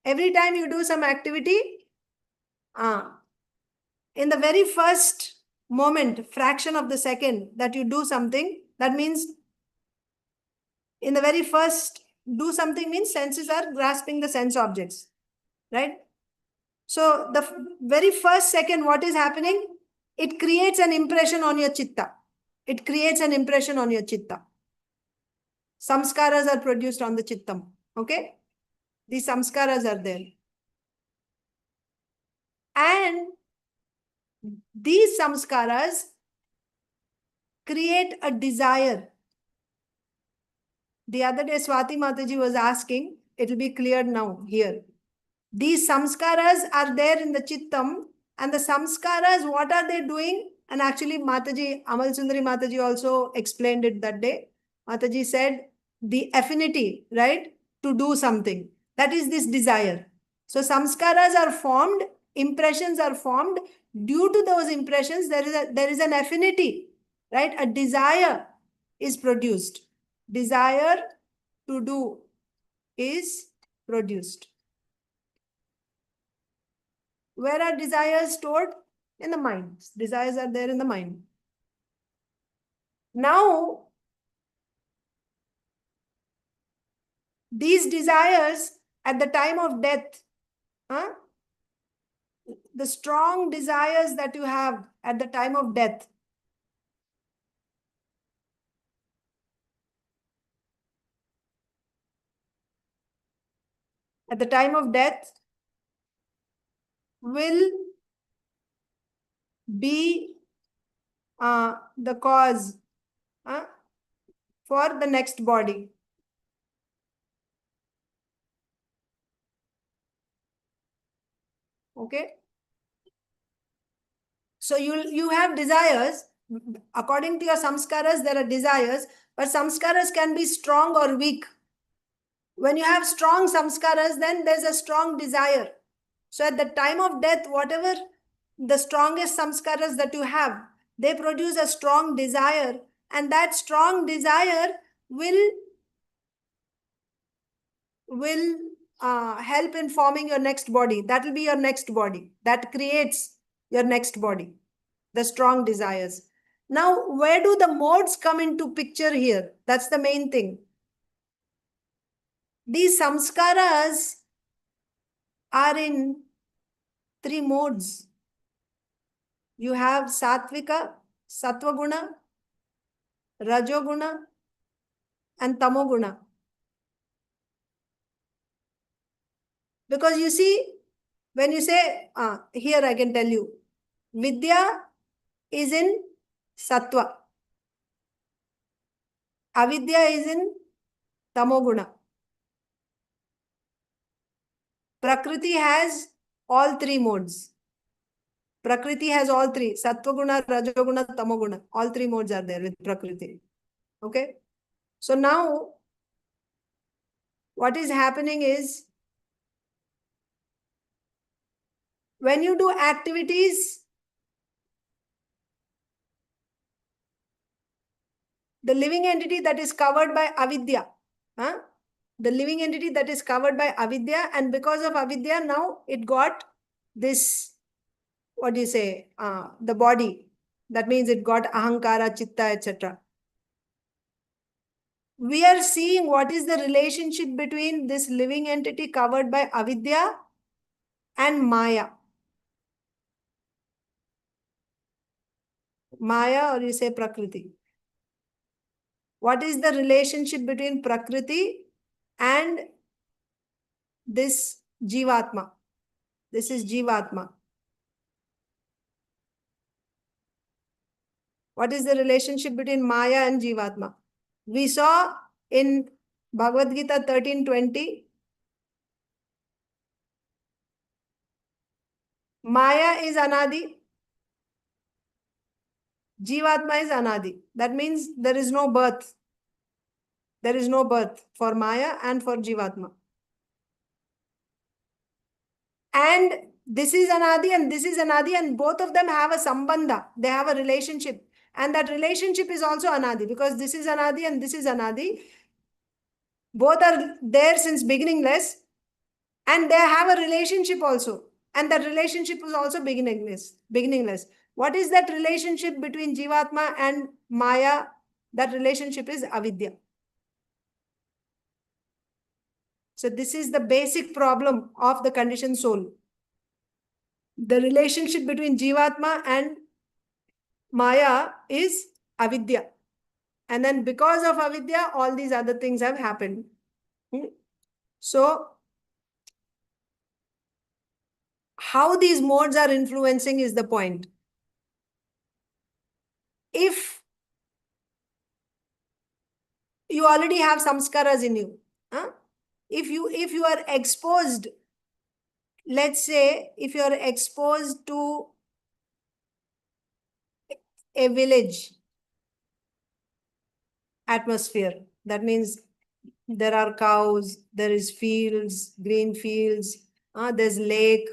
Speaker 1: Every time you do some activity, in the very first moment, fraction of the second that you do something, that means in the very first do something means senses are grasping the sense objects, right? So the very first second, what is happening? It creates an impression on your chitta. It creates an impression on your chitta. Samskaras are produced on the chittam. Okay? These samskaras are there. And these samskaras create a desire. The other day, Swati Mataji was asking, it will be cleared now here. These samskaras are there in the chittam, and the samskaras, what are they doing? And actually, Mataji, Amal Sundari Mataji also explained it that day. Mataji said, the affinity, right, to do something. That is this desire. So samskaras are formed, impressions are formed. Due to those impressions, there is an affinity, right? A desire is produced. Desire to do is produced. Where are desires stored? In the mind. Desires are there in the mind. Now, these desires at the time of death, the strong desires that you have at the time of death, at the time of death will be the cause for the next body. Okay. So you have desires. According to your samskaras, there are desires, but samskaras can be strong or weak. When you have strong samskaras, then there's a strong desire. So at the time of death, whatever the strongest samskaras that you have, they produce a strong desire, and that strong desire will help in forming your next body. That will be your next body. That creates your next body, the strong desires. Now, where do the modes come into picture here? That's the main thing. These samskaras are in 3 modes. You have sattvika, sattva-guna, rajoguna, and tamoguna. Because you see, when you say, here I can tell you, vidya is in sattva. Avidya is in tamoguna. Prakriti has all 3 modes. Prakriti has all 3. Sattva-guna, rajoguna, tamoguna. All 3 modes are there with Prakriti. Okay. So now, what is happening is, when you do activities, the living entity that is covered by avidya, the living entity that is covered by avidya, and because of avidya, now it got this, what do you say, the body. That means it got ahankara, chitta, etc. We are seeing what is the relationship between this living entity covered by avidya and Maya. Maya, or you say Prakriti. What is the relationship between Prakriti and this Jivatma? This is Jivatma. What is the relationship between Maya and Jivatma? We saw in Bhagavad Gita 13:20, Maya is Anadi, Jivatma is Anadi. That means there is no birth. There is no birth for Maya and for Jivatma. And this is Anadi and this is Anadi, and both of them have a sambandha. They have a relationship. And that relationship is also Anadi, because this is Anadi and this is Anadi. Both are there since beginningless, and they have a relationship also. And that relationship is also beginningless. What is that relationship between Jivatma and Maya? That relationship is avidya. So this is the basic problem of the conditioned soul. The relationship between Jivatma and Maya is avidya. And then because of avidya, all these other things have happened. So how these modes are influencing is the point. If you already have samskaras in you, if you are exposed, let's say if you are exposed to a village atmosphere, that means there are cows, there is fields, green fields, there's lake.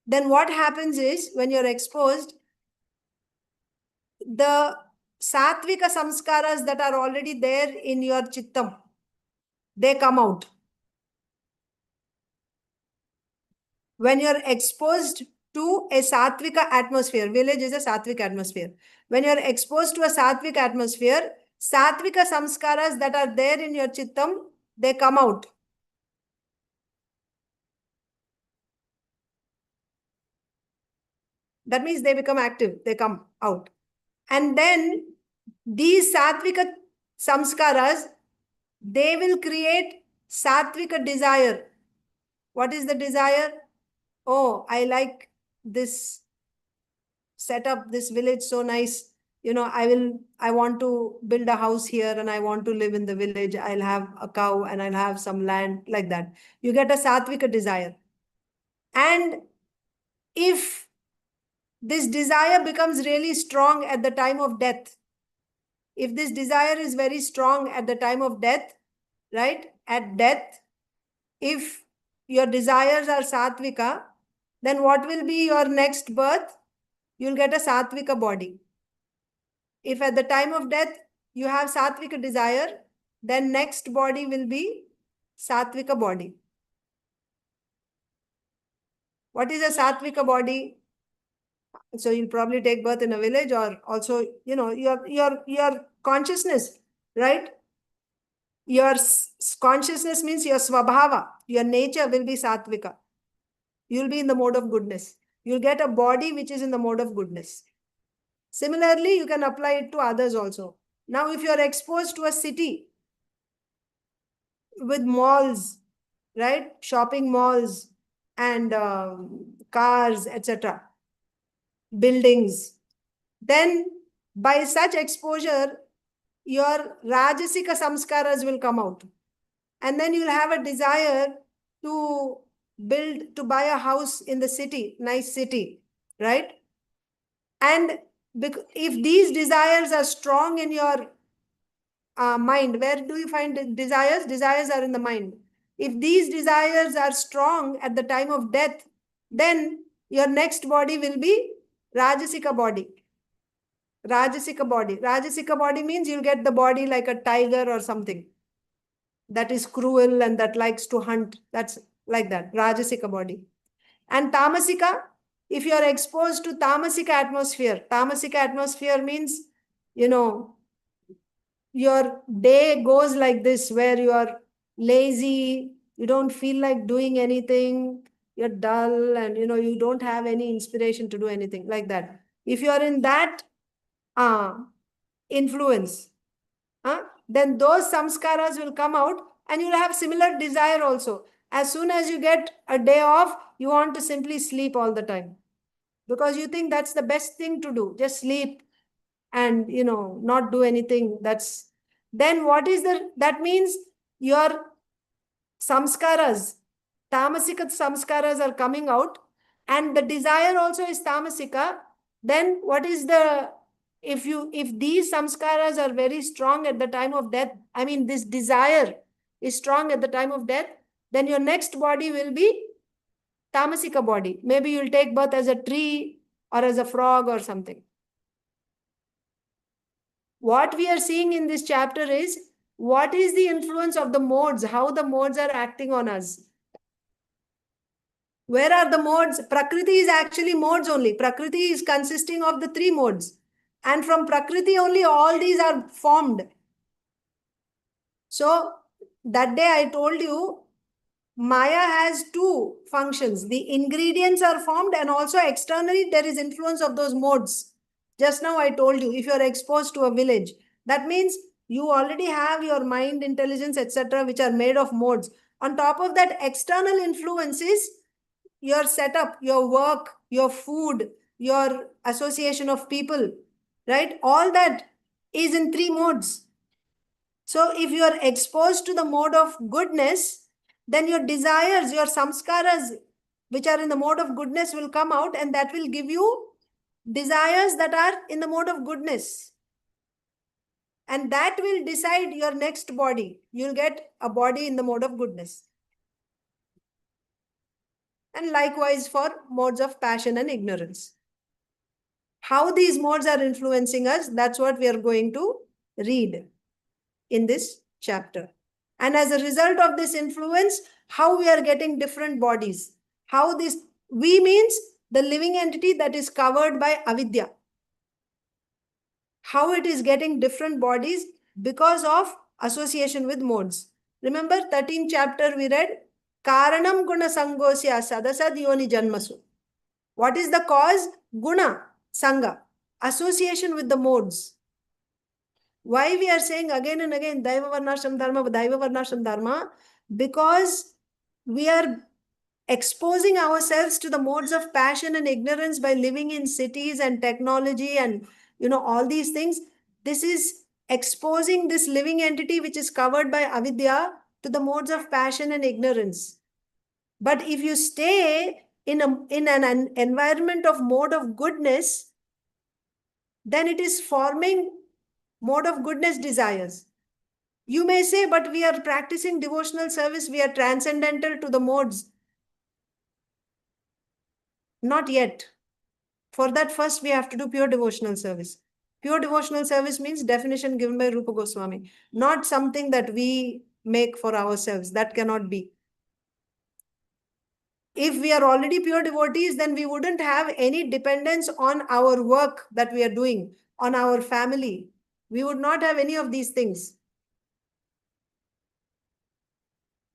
Speaker 1: Then what happens is, when you're exposed, the sattvika samskaras that are already there in your chittam, they come out. When you're exposed to a sattvika atmosphere, village is a sattvik atmosphere. When you're exposed to a sattvik atmosphere, sattvika samskaras that are there in your chittam, they come out. That means they become active, they come out. And then these sattvika samskaras, they will create sattvika desire. What is the desire? Oh, I like this setup, this village, so nice. I want to build a house here and I want to live in the village. I'll have a cow and I'll have some land, like that. You get a sattvika desire. And if this desire becomes really strong at the time of death, if this desire is very strong at the time of death, right? At death, if your desires are sattvika, then what will be your next birth? You'll get a sattvika body. If at the time of death you have sattvika desire, then next body will be sattvika body. What is a sattvika body? So you'll probably take birth in a village, or also, your consciousness, right? Your consciousness means your svabhava, your nature will be sattvika. You'll be in the mode of goodness. You'll get a body which is in the mode of goodness. Similarly, you can apply it to others also. Now, if you're exposed to a city with malls, right? Shopping malls and cars, etc., buildings, then by such exposure, your rajasika samskaras will come out. And then you'll have a desire to buy a house in the city, nice city, right? And if these desires are strong in your mind, where do you find desires? Desires are in the mind. If these desires are strong at the time of death, then your next body will be rajasika body. Rajasika body. Rajasika body means you'll get the body like a tiger or something that is cruel and that likes to hunt. That's like that, rajasika body. And tamasika, if you are exposed to tamasika atmosphere means, your day goes like this, where you are lazy, you don't feel like doing anything, you're dull, and you don't have any inspiration to do anything, like that. If you are in that influence, then those samskaras will come out, and you'll have similar desire also. As soon as you get a day off, you want to simply sleep all the time, because you think that's the best thing to do, just sleep and not do anything. Then what is that means your samskaras, tamasika samskaras are coming out, and the desire also is tamasika. Then what is if these samskaras are very strong at the time of death, I mean this desire is strong at the time of death, then your next body will be tamasika body. Maybe you'll take birth as a tree or as a frog or something. What we are seeing in this chapter is what is the influence of the modes, how the modes are acting on us. Where are the modes? Prakriti is actually modes only. Prakriti is consisting of the 3 modes. And from Prakriti only all these are formed. So that day I told you, Maya has 2 functions. The ingredients are formed, and also externally there is influence of those modes. Just now I told you, if you are exposed to a village, that means you already have your mind, intelligence, etc., which are made of modes. On top of that, external influences your setup, your work, your food, your association of people, right? All that is in 3 modes. So if you are exposed to the mode of goodness, then your desires, your samskaras, which are in the mode of goodness, will come out, and that will give you desires that are in the mode of goodness. And that will decide your next body. You'll get a body in the mode of goodness. And likewise for modes of passion and ignorance. How these modes are influencing us, that's what we are going to read in this chapter. And as a result of this influence, how we are getting different bodies. How this, we means the living entity that is covered by avidya. How it is getting different bodies because of association with modes. Remember 13th chapter we read, Karanam guna sangosya sadasad yoni janmasu. What is the cause? Guna, sangha, association with the modes. Why we are saying again and again, Daiva Varnashram Dharma, Daiva Varnashram Dharma? Because we are exposing ourselves to the modes of passion and ignorance by living in cities and technology and, all these things. This is exposing this living entity which is covered by avidya to the modes of passion and ignorance. But if you stay in an environment of mode of goodness, then it is forming mode of goodness desires. You may say, but we are practicing devotional service, we are transcendental to the modes. Not yet. For that, first we have to do pure devotional service. Pure devotional service means definition given by Rupa Goswami, not something that we make for ourselves. That cannot be. If we are already pure devotees, then we wouldn't have any dependence on our work that we are doing, on our family. We would not have any of these things.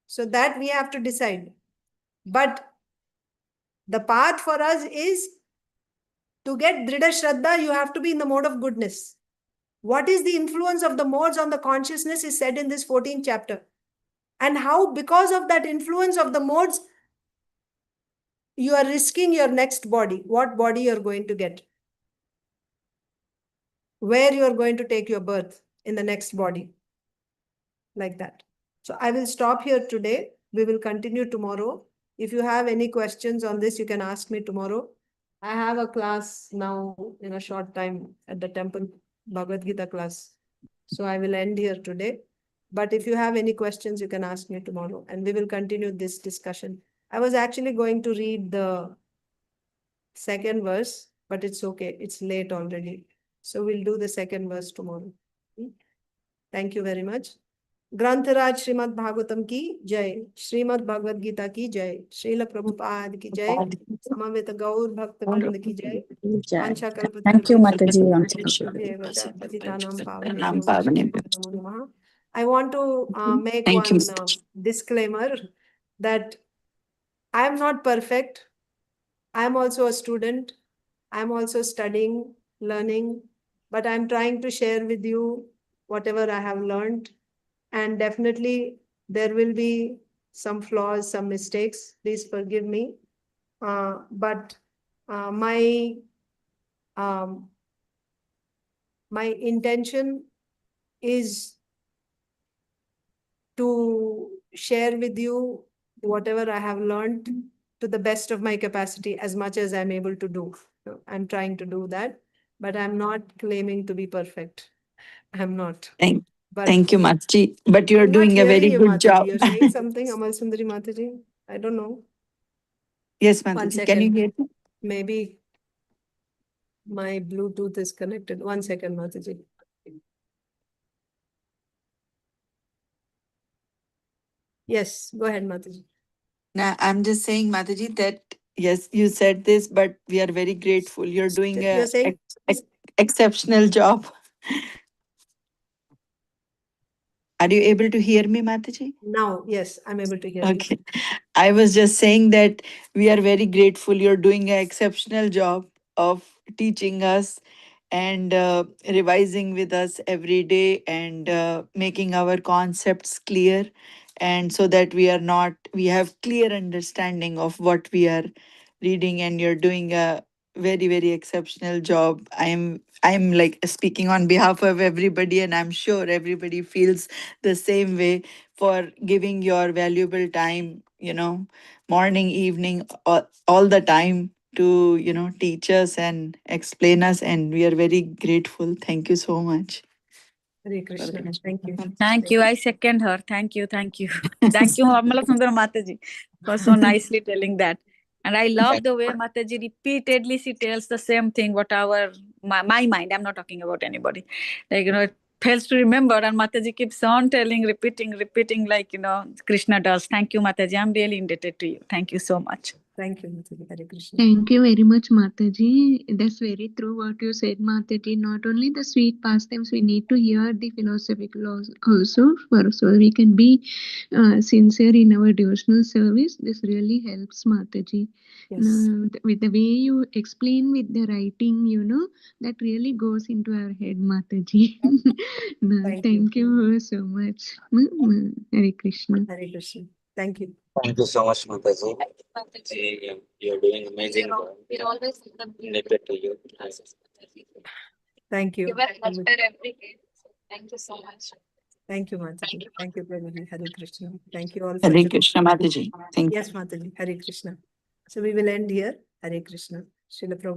Speaker 1: So that we have to decide. But the path for us is to get Dhrida Shraddha, you have to be in the mode of goodness. What is the influence of the modes on the consciousness is said in this 14th chapter. And how, because of that influence of the modes, you are risking your next body, what body you are going to get, where you are going to take your birth in the next body, like that. So I will stop here today. We will continue tomorrow. If you have any questions on this, you can ask me tomorrow. I have a class now in a short time at the temple, Bhagavad Gita class. So I will end here today. But if you have any questions, you can ask me tomorrow and we will continue this discussion. I was actually going to read the second verse, but it's okay. It's late already. So we'll do the second verse tomorrow. Thank you very much. ग्रंथराज Shrimad Bhagavatam की जय, श्रीमद् भगवद गीता की जय, श्रील प्रभुपाद की जय, समवेत गौर भक्त वृंद की जय, वांछा
Speaker 2: Thank you, Mataji.
Speaker 1: पतितानां पावनेभ्यो नमो नमः. I want to make one disclaimer that I am not perfect. I am also a student. I am also studying, learning, but I am trying to share with you whatever I have learned. And definitely there will be some flaws, some mistakes. Please forgive me. But my intention is to share with you whatever I have learned to the best of my capacity, as much as I'm able to do. I'm trying to do that, but I'm not claiming to be perfect. I'm not.
Speaker 2: Thank you, Mataji. But you're doing a very good job.
Speaker 1: You're saying something, Amal Sundari Mataji? I don't know.
Speaker 2: Yes, Mataji. Can you hear me?
Speaker 1: Maybe my Bluetooth is connected. 1 second, Mataji. Yes, go ahead, Mataji.
Speaker 2: Now, I'm just saying, Mataji, that yes, you said this, but we are very grateful. You're doing
Speaker 1: You're saying?
Speaker 2: Exceptional job. Are you able to hear me, Mataji?
Speaker 1: Now, yes, I'm able to hear
Speaker 2: you. I was just saying that we are very grateful. You're doing an exceptional job of teaching us and revising with us every day and making our concepts clear. and so that we have clear understanding of what we are reading, and you're doing a very, very exceptional job. I'm like speaking on behalf of everybody, and I'm sure everybody feels the same way, for giving your valuable time, morning, evening, all the time to teach us and explain us, and we are very grateful. Thank you so much.
Speaker 1: Hare Krishna. Thank you.
Speaker 3: Thank you. I second her. Thank you. Thank you. Thank you, Amala Sundara Mataji, for so nicely telling that. And I love the way Mataji repeatedly she tells the same thing, what my mind, I'm not talking about anybody. Like, it fails to remember, and Mataji keeps on telling, repeating, like, Krishna does. Thank you, Mataji. I'm really indebted to you. Thank you so much.
Speaker 1: Thank you, Mataji. Hare Krishna.
Speaker 4: Thank you very much, Mataji. That's very true what you said, Mataji. Not only the sweet pastimes, we need to hear the philosophical also, so we can be sincere in our devotional service. This really helps, Mataji.
Speaker 1: Yes.
Speaker 4: With the way you explain with the writing, that really goes into our head, Mataji. Thank you so much. Hare Krishna.
Speaker 1: Hare Krishna. Thank you.
Speaker 5: Thank you so much, Mataji. You're doing amazing.
Speaker 3: We're always
Speaker 5: Indebted to you.
Speaker 1: Thank you.
Speaker 3: You were much better every day. Thank you so much.
Speaker 1: Thank you, Mataji. Thank you, Prabhuji. Hare Krishna. Thank you all.
Speaker 2: Hare
Speaker 1: joining.
Speaker 2: Krishna, Mataji. Thank you.
Speaker 1: Yes, Mataji. Hare Krishna. So we will end here. Hare Krishna. Srila Prabhupada.